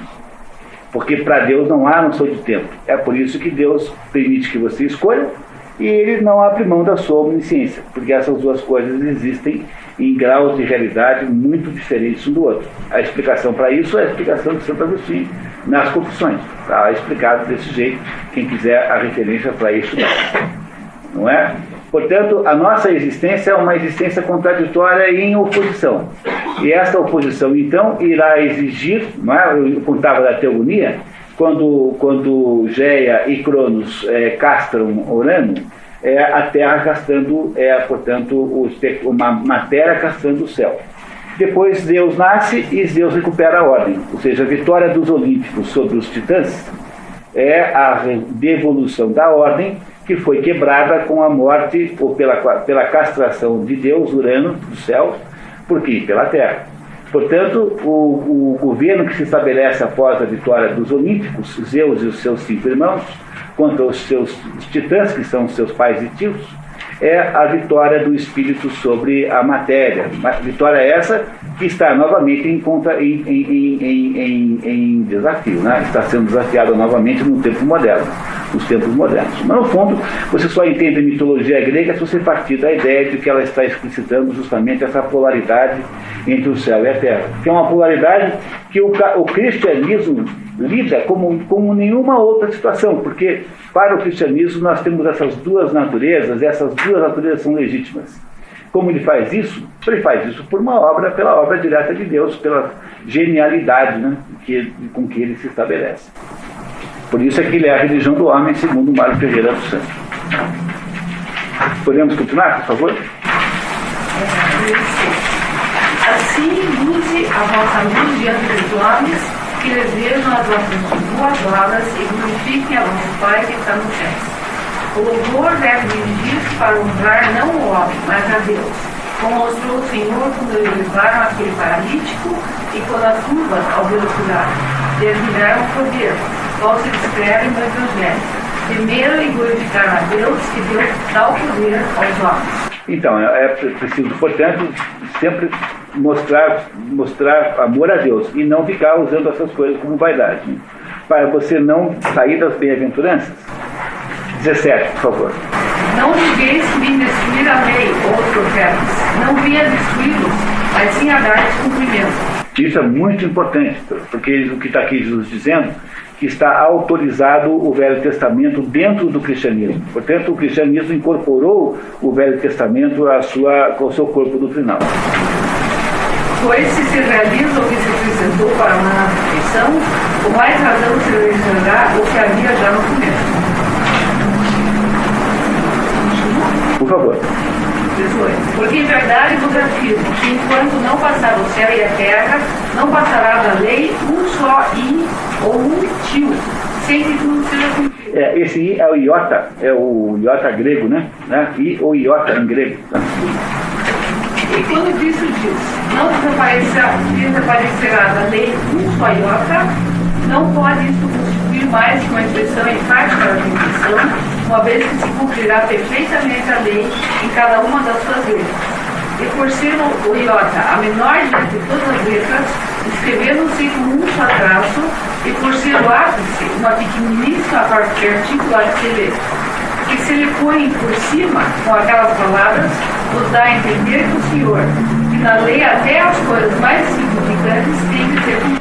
Porque para Deus não há noção de tempo. É por isso que Deus permite que você escolha e Ele não abre mão da sua onisciência, porque essas duas coisas existem em graus de realidade muito diferentes um do outro. A explicação para isso é a explicação de Santo Agostinho nas Confissões. Está explicado desse jeito, quem quiser a referência para isso. Não é? Portanto, a nossa existência é uma existência contraditória e em oposição. E essa oposição, então, irá exigir, não é? Eu contava da teogonia, quando Geia e Cronos castram Urano, a Terra castrando, portanto, uma matéria castrando o céu. Depois Deus nasce e Deus recupera a ordem, ou seja, a vitória dos olímpicos sobre os titãs é a devolução da ordem que foi quebrada com a morte ou pela castração de Deus, Urano, do céu, por quê? Pela terra. Portanto, o governo que se estabelece após a vitória dos olímpicos, Zeus e os seus 5 irmãos, quanto aos seus titãs, que são seus pais e tios, é a vitória do espírito sobre a matéria. Vitória essa que está novamente em desafio, né? Está sendo desafiada novamente no tempo moderno, nos tempos modernos. Mas, no fundo, você só entende a mitologia grega se você partir da ideia de que ela está explicitando justamente essa polaridade entre o céu e a terra, que é uma polaridade que o cristianismo lida como nenhuma outra situação, porque para o cristianismo nós temos essas duas naturezas, e essas duas naturezas são legítimas. Como ele faz isso? Ele faz isso pela obra direta de Deus, pela genialidade, né, com que ele se estabelece. Por isso é que ele é a religião do homem, segundo Mário Ferreira dos Santos. Podemos continuar, por favor? Assim, use a vossa luz diante dos homens, que eles vejam as vossas boas obras e glorifiquem a vosso Pai que está nos céus. O louvor deve dirigir-se para honrar não o homem, mas a Deus, como mostrou o Senhor quando eles levaram aquele paralítico e quando as chuvas, ao ver o cuidado, admiraram o poder, qual se descreve no Evangelho. Primeiro, e glorificar a Deus, que Deus dá o poder aos homens. Então, é preciso, portanto, sempre mostrar amor a Deus e não ficar usando essas coisas como vaidade, né? Para você não sair das bem-aventuranças. 17, por favor. Não julgueis que vim destruir a lei ou os profetas. Não vim a destruí-los, mas sim a dar-lhes cumprimento. Isso é muito importante, porque o que está aqui Jesus dizendo, que está autorizado o Velho Testamento dentro do cristianismo. Portanto, o cristianismo incorporou o Velho Testamento ao seu corpo doutrinal. Pois se realiza o que se acrescentou para uma perfeição, com mais razão se realizará o que havia já no começo. Por favor. 18. Porque em verdade vos afirmo que enquanto não passar o céu e a terra, não passará da lei um só i ou um tio, sem que tudo seja cumprido. Esse i é o iota, grego, né? I ou iota em grego. E quando Cristo diz, não desaparecerá da lei um só iota, não pode isso constituir mais que uma expressão enfática da perfeição, uma vez que se cumprirá perfeitamente a lei em cada uma das suas letras. E por ser o iota a menor de todas as letras, escrevendo-se com um só traço, e por ser o ápice uma pequeniníssima partícula de se ler, que se lhe põe por cima com aquelas palavras, nos dá a entender que o Senhor, que na lei até as coisas mais significantes têm que ser cumpridas.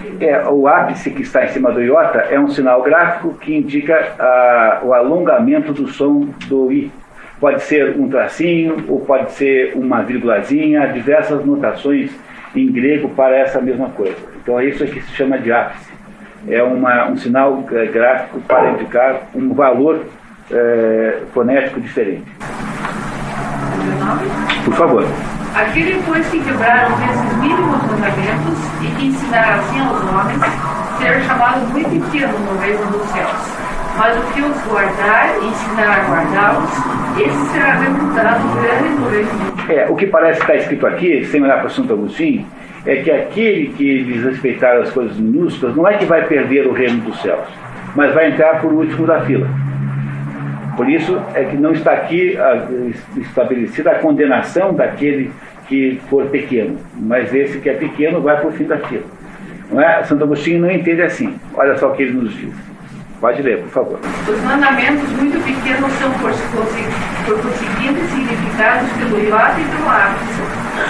O ápice que está em cima do iota é um sinal gráfico que indica o alongamento do som do i. Pode ser um tracinho, ou pode ser uma vírgulazinha, diversas notações em grego para essa mesma coisa. Então é isso que se chama de ápice. É um sinal gráfico para indicar um valor fonético diferente. Por favor. Aquele, pois, que quebraram esses mínimos mandamentos e que ensinaram assim aos homens, ser chamado muito pequeno no reino dos céus. Mas o que os guardar e ensinar a guardá-los, esse será reputado grande no reino dos céus. O que parece estar escrito aqui, sem olhar para Santo Agostinho, é que aquele que desrespeitar as coisas minúsculas não é que vai perder o reino dos céus, mas vai entrar por último da fila. Por isso é que não está aqui estabelecida a condenação daquele que for pequeno, mas esse que é pequeno vai para o fim da fila. Não é? Santo Agostinho não entende assim. Olha só o que ele nos diz. Pode ler, por favor. Os mandamentos muito pequenos são por conseguinte significados pelo iota e pelo ápice.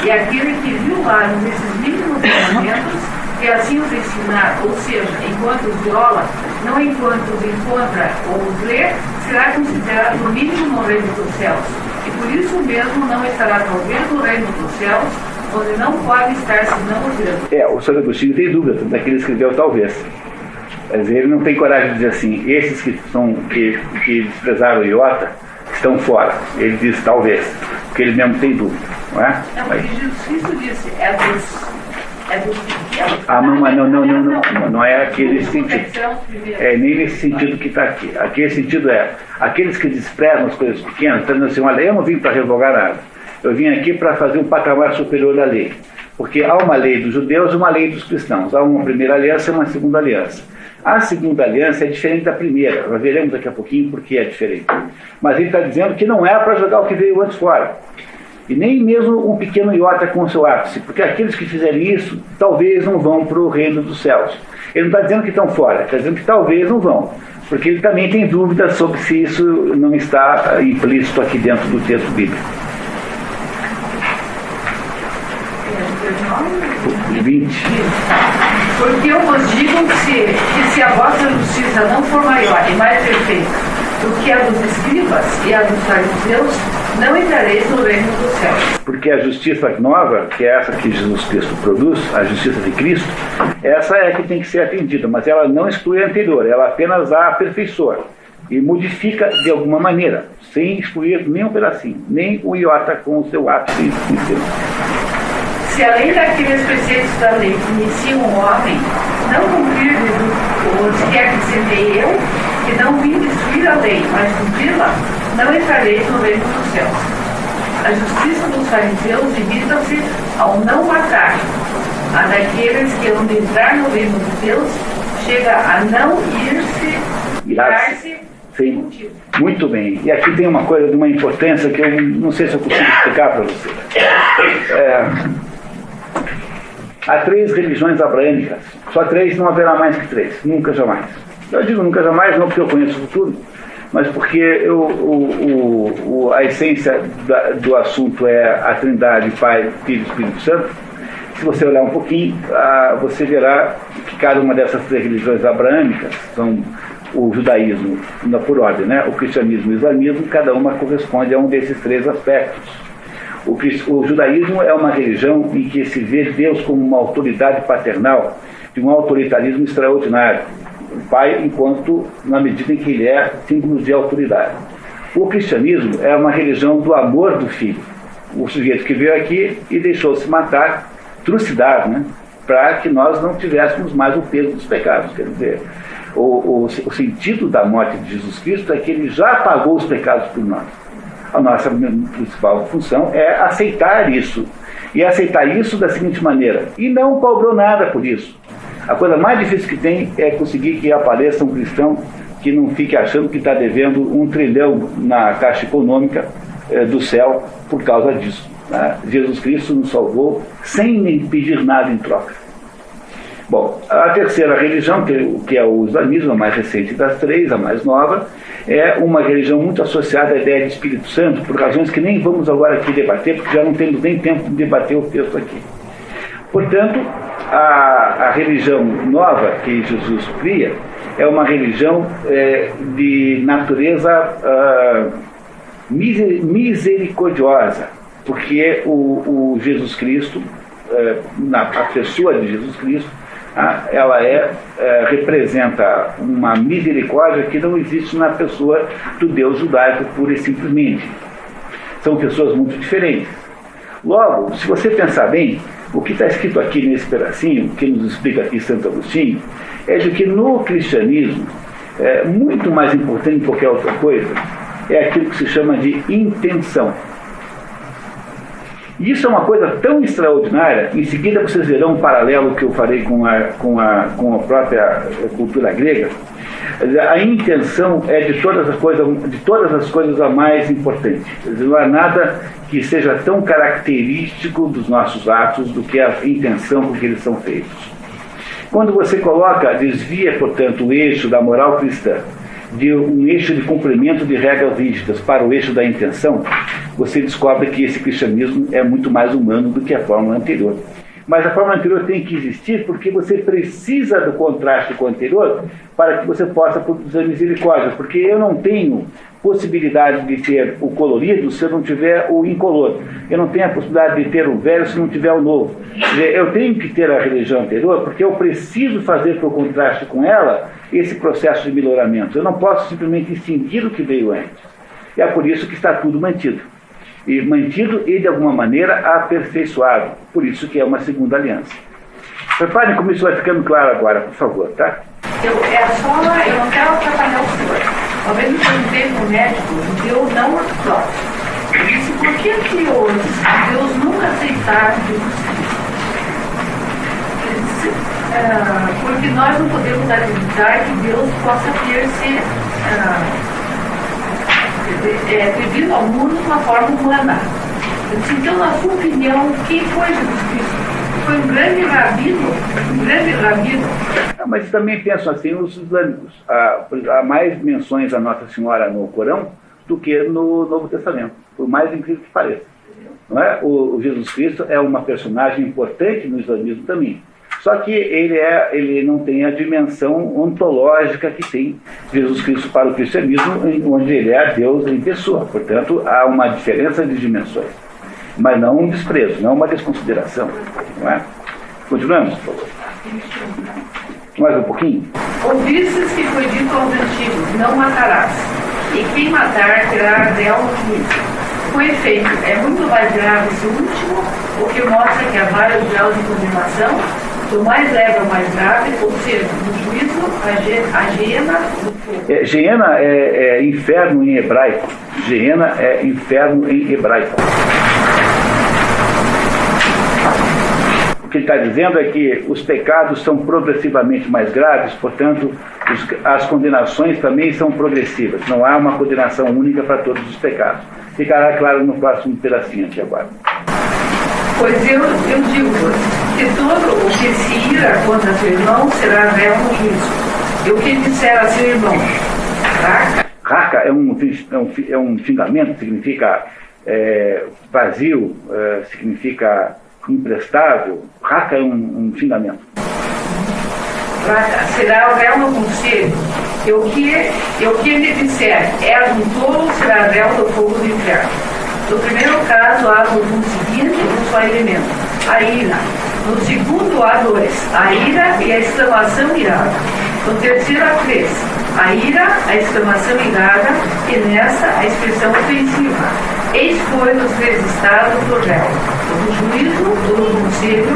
E aquele que violar nesses mínimos mandamentos e assim os ensinar, ou seja, enquanto os viola, não enquanto os encontra ou os lê, será considerado no mínimo no reino dos céus. E por isso mesmo não estará talvez no reino dos céus, onde não pode estar senão os grandes. O Santo Agostinho tem dúvida, tanto é que ele escreveu talvez. Mas ele não tem coragem de dizer assim, esses que desprezaram o iota estão fora. Ele diz talvez, porque ele mesmo tem dúvida, não é? Não, porque Jesus Cristo disse, é dos É dos pequenos? Não é aquele sentido. É nem nesse sentido que está aqui. Aquele sentido é, aqueles que desprezam as coisas pequenas, estão dizendo assim, olha, eu não vim para revogar nada. Eu vim aqui para fazer um patamar superior da lei. Porque há uma lei dos judeus e uma lei dos cristãos. Há uma primeira aliança e uma segunda aliança. A segunda aliança é diferente da primeira. Nós veremos daqui a pouquinho por que é diferente. Mas ele está dizendo que não é para jogar o que veio antes fora. E nem mesmo um pequeno iota com o seu ápice. Porque aqueles que fizerem isso, talvez não vão para o reino dos céus. Ele não está dizendo que estão fora. Está dizendo que talvez não vão. Porque ele também tem dúvidas sobre se isso não está implícito aqui dentro do texto bíblico. 20. Porque eu vos digo que se a vossa justiça não for maior e mais perfeita do que a dos escribas e a dos fariseus, não entrareis no reino dos céus. Porque a justiça nova, que é essa que Jesus Cristo produz, a justiça de Cristo, essa é que tem que ser atendida, mas ela não exclui a anterior, ela apenas a aperfeiçoa e modifica de alguma maneira, sem excluir nem um pedacinho, nem o iota com o seu ápice em cima. Se além daqueles preceitos da lei que iniciam o homem, não cumprirdes os que acrescentei eu, que não vim destruir a lei, mas cumpri-la, não entrareis no reino dos céus. A justiça dos fariseus limita-se ao não matar. A daqueles que hão de entrar no reino de Deus chega a não irar-se sem motivo. Muito bem. E aqui tem uma coisa de uma importância que eu não sei se eu consigo explicar para você. Há 3 religiões abraâmicas. Só 3, não haverá mais que 3. Nunca, jamais. Eu digo nunca, jamais, não porque eu conheço o futuro, mas porque a essência do assunto é a Trindade, Pai, Filho e Espírito Santo. Se você olhar um pouquinho, você verá que cada uma dessas 3 religiões abraâmicas são o judaísmo, por ordem, né? O cristianismo e o islamismo, cada uma corresponde a um desses 3 aspectos. O judaísmo é uma religião em que se vê Deus como uma autoridade paternal, de um autoritarismo extraordinário. O Pai, enquanto, na medida em que ele é símbolo de autoridade. O cristianismo é uma religião do amor do Filho. O sujeito que veio aqui e deixou-se matar, trucidar, né? Para que nós não tivéssemos mais o peso dos pecados. Quer dizer, o sentido da morte de Jesus Cristo é que ele já pagou os pecados por nós. A nossa principal função é aceitar isso. E aceitar isso da seguinte maneira: e não cobrou nada por isso. A coisa mais difícil que tem é conseguir que apareça um cristão que não fique achando que está devendo 1 trilhão na Caixa Econômica do céu por causa disso. Né? Jesus Cristo nos salvou sem nem pedir nada em troca. Bom, a terceira religião, que é o islamismo, a mais recente das 3, a mais nova, é uma religião muito associada à ideia de Espírito Santo, por razões que nem vamos agora aqui debater, porque já não temos nem tempo de debater o texto aqui. Portanto, a religião nova que Jesus cria é uma religião de natureza misericordiosa, porque o Jesus Cristo, a pessoa de Jesus Cristo, ela representa uma misericórdia que não existe na pessoa do Deus judaico pura e simplesmente. São pessoas muito diferentes. Logo, se você pensar bem, o que está escrito aqui nesse pedacinho, que nos explica aqui Santo Agostinho, é de que no cristianismo, muito mais importante que qualquer outra coisa, é aquilo que se chama de intenção. E isso é uma coisa tão extraordinária. Em seguida vocês verão um paralelo que eu farei com a própria cultura grega. A intenção é de todas as coisas a mais importante. Não há nada que seja tão característico dos nossos atos do que a intenção com que eles são feitos. Quando você desvia, portanto, o eixo da moral cristã de um eixo de cumprimento de regras rígidas para o eixo da intenção, você descobre que esse cristianismo é muito mais humano do que a fórmula anterior. Mas a fórmula anterior tem que existir porque você precisa do contraste com o anterior para que você possa produzir misericórdia, porque eu não tenho possibilidade de ter o colorido se eu não tiver o incolor. Eu não tenho a possibilidade de ter o velho se não tiver o novo. Eu tenho que ter a religião anterior porque eu preciso fazer para o contraste com ela esse processo de melhoramento. Eu não posso simplesmente extinguir o que veio antes. E é por isso que está tudo mantido. E de alguma maneira aperfeiçoado. Por isso que é uma segunda aliança. Reparem como isso vai ficando claro agora, por favor, tá? Eu não quero atrapalhar o senhor. Uma vez eu perguntei para o médico, Deus não ortodoxo. Eu disse, por que Deus nunca aceitaram Jesus Cristo? Ele disse, porque nós não podemos acreditar que Deus possa ter-se vivido ao mundo de uma forma humana. Eu disse, então, na sua opinião, quem foi Jesus Cristo? Foi um grande rabino? Mas também pensam assim os islâmicos. Há mais menções a Nossa Senhora no Corão do que no Novo Testamento, por mais incrível que pareça. Não é? O Jesus Cristo é uma personagem importante no islamismo também. Só que ele não tem a dimensão ontológica que tem Jesus Cristo para o cristianismo, onde ele é Deus em pessoa. Portanto, há uma diferença de dimensões. Mas não um desprezo, não uma desconsideração. Não é? Continuamos, por favor. Mais um pouquinho. Ouvistes que foi dito aos antigos, não matarás, e quem matar terá ardel no juízo. Com efeito, é muito mais grave esse último, o que mostra que há vários graus de condenação, do mais leve ao mais grave, ou seja, no juízo, a Geena do fogo. Geena é inferno em hebraico. Geena é inferno em hebraico. O que ele está dizendo é que os pecados são progressivamente mais graves, portanto, as condenações também são progressivas. Não há uma condenação única para todos os pecados. Ficará claro no próximo pedacinho aqui agora. Pois eu digo-vos que todo o que se ira contra seu irmão será réu no juízo. E o que disser a seu irmão, Raka é um xingamento, significa vazio, significa imprestável. Raka é um xingamento. Será o réu no conselho. E o que ele disser, és um tolo, será réu do fogo do inferno. No primeiro caso, há no seguinte um só elemento, a ira. No segundo, há dois, a ira e a exclamação irada. No terceiro, há três, a ira, a exclamação irada e nessa, a expressão ofensiva. Eis, pois, os três estados do réu, o do juízo, o do conselho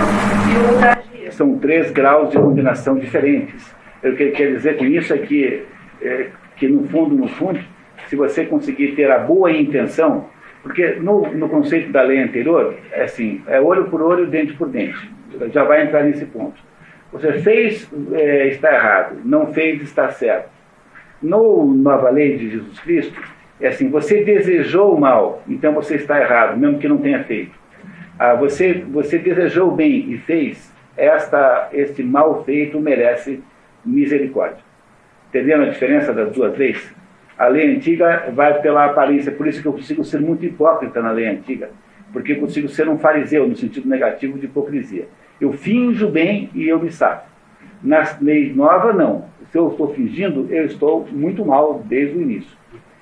e o da ira. São 3 graus de condenação diferentes. O que ele quer dizer com isso é que no fundo, se você conseguir ter a boa intenção, porque no conceito da lei anterior, é assim, é olho por olho, dente por dente. Já vai entrar nesse ponto. Você fez, está errado. Não fez, está certo. Nova lei de Jesus Cristo, é assim, você desejou o mal, então você está errado, mesmo que não tenha feito. Você desejou o bem e fez, este mal feito merece misericórdia. Entenderam a diferença das duas leis? A lei antiga vai pela aparência, por isso que eu consigo ser muito hipócrita na lei antiga, porque eu consigo ser um fariseu, no sentido negativo de hipocrisia. Eu finjo bem e eu me safo. Na lei nova, não. Se eu estou fingindo, eu estou muito mal desde o início.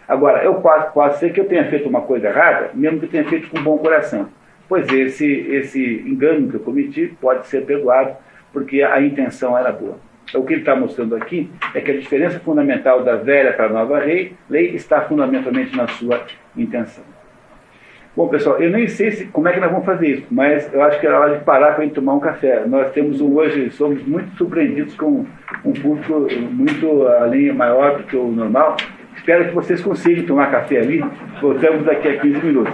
Agora, pode ser que eu tenha feito uma coisa errada, mesmo que eu tenha feito com bom coração. Pois esse engano que eu cometi pode ser perdoado, porque a intenção era boa. O que ele está mostrando aqui é que a diferença fundamental da velha para a nova lei está fundamentalmente na sua intenção. Bom, pessoal, eu nem sei como é que nós vamos fazer isso, mas eu acho que era hora de parar para a gente tomar um café. Nós hoje somos muito surpreendidos com um público muito além maior do que o normal. Espero que vocês consigam tomar café ali. Voltamos daqui a 15 minutos.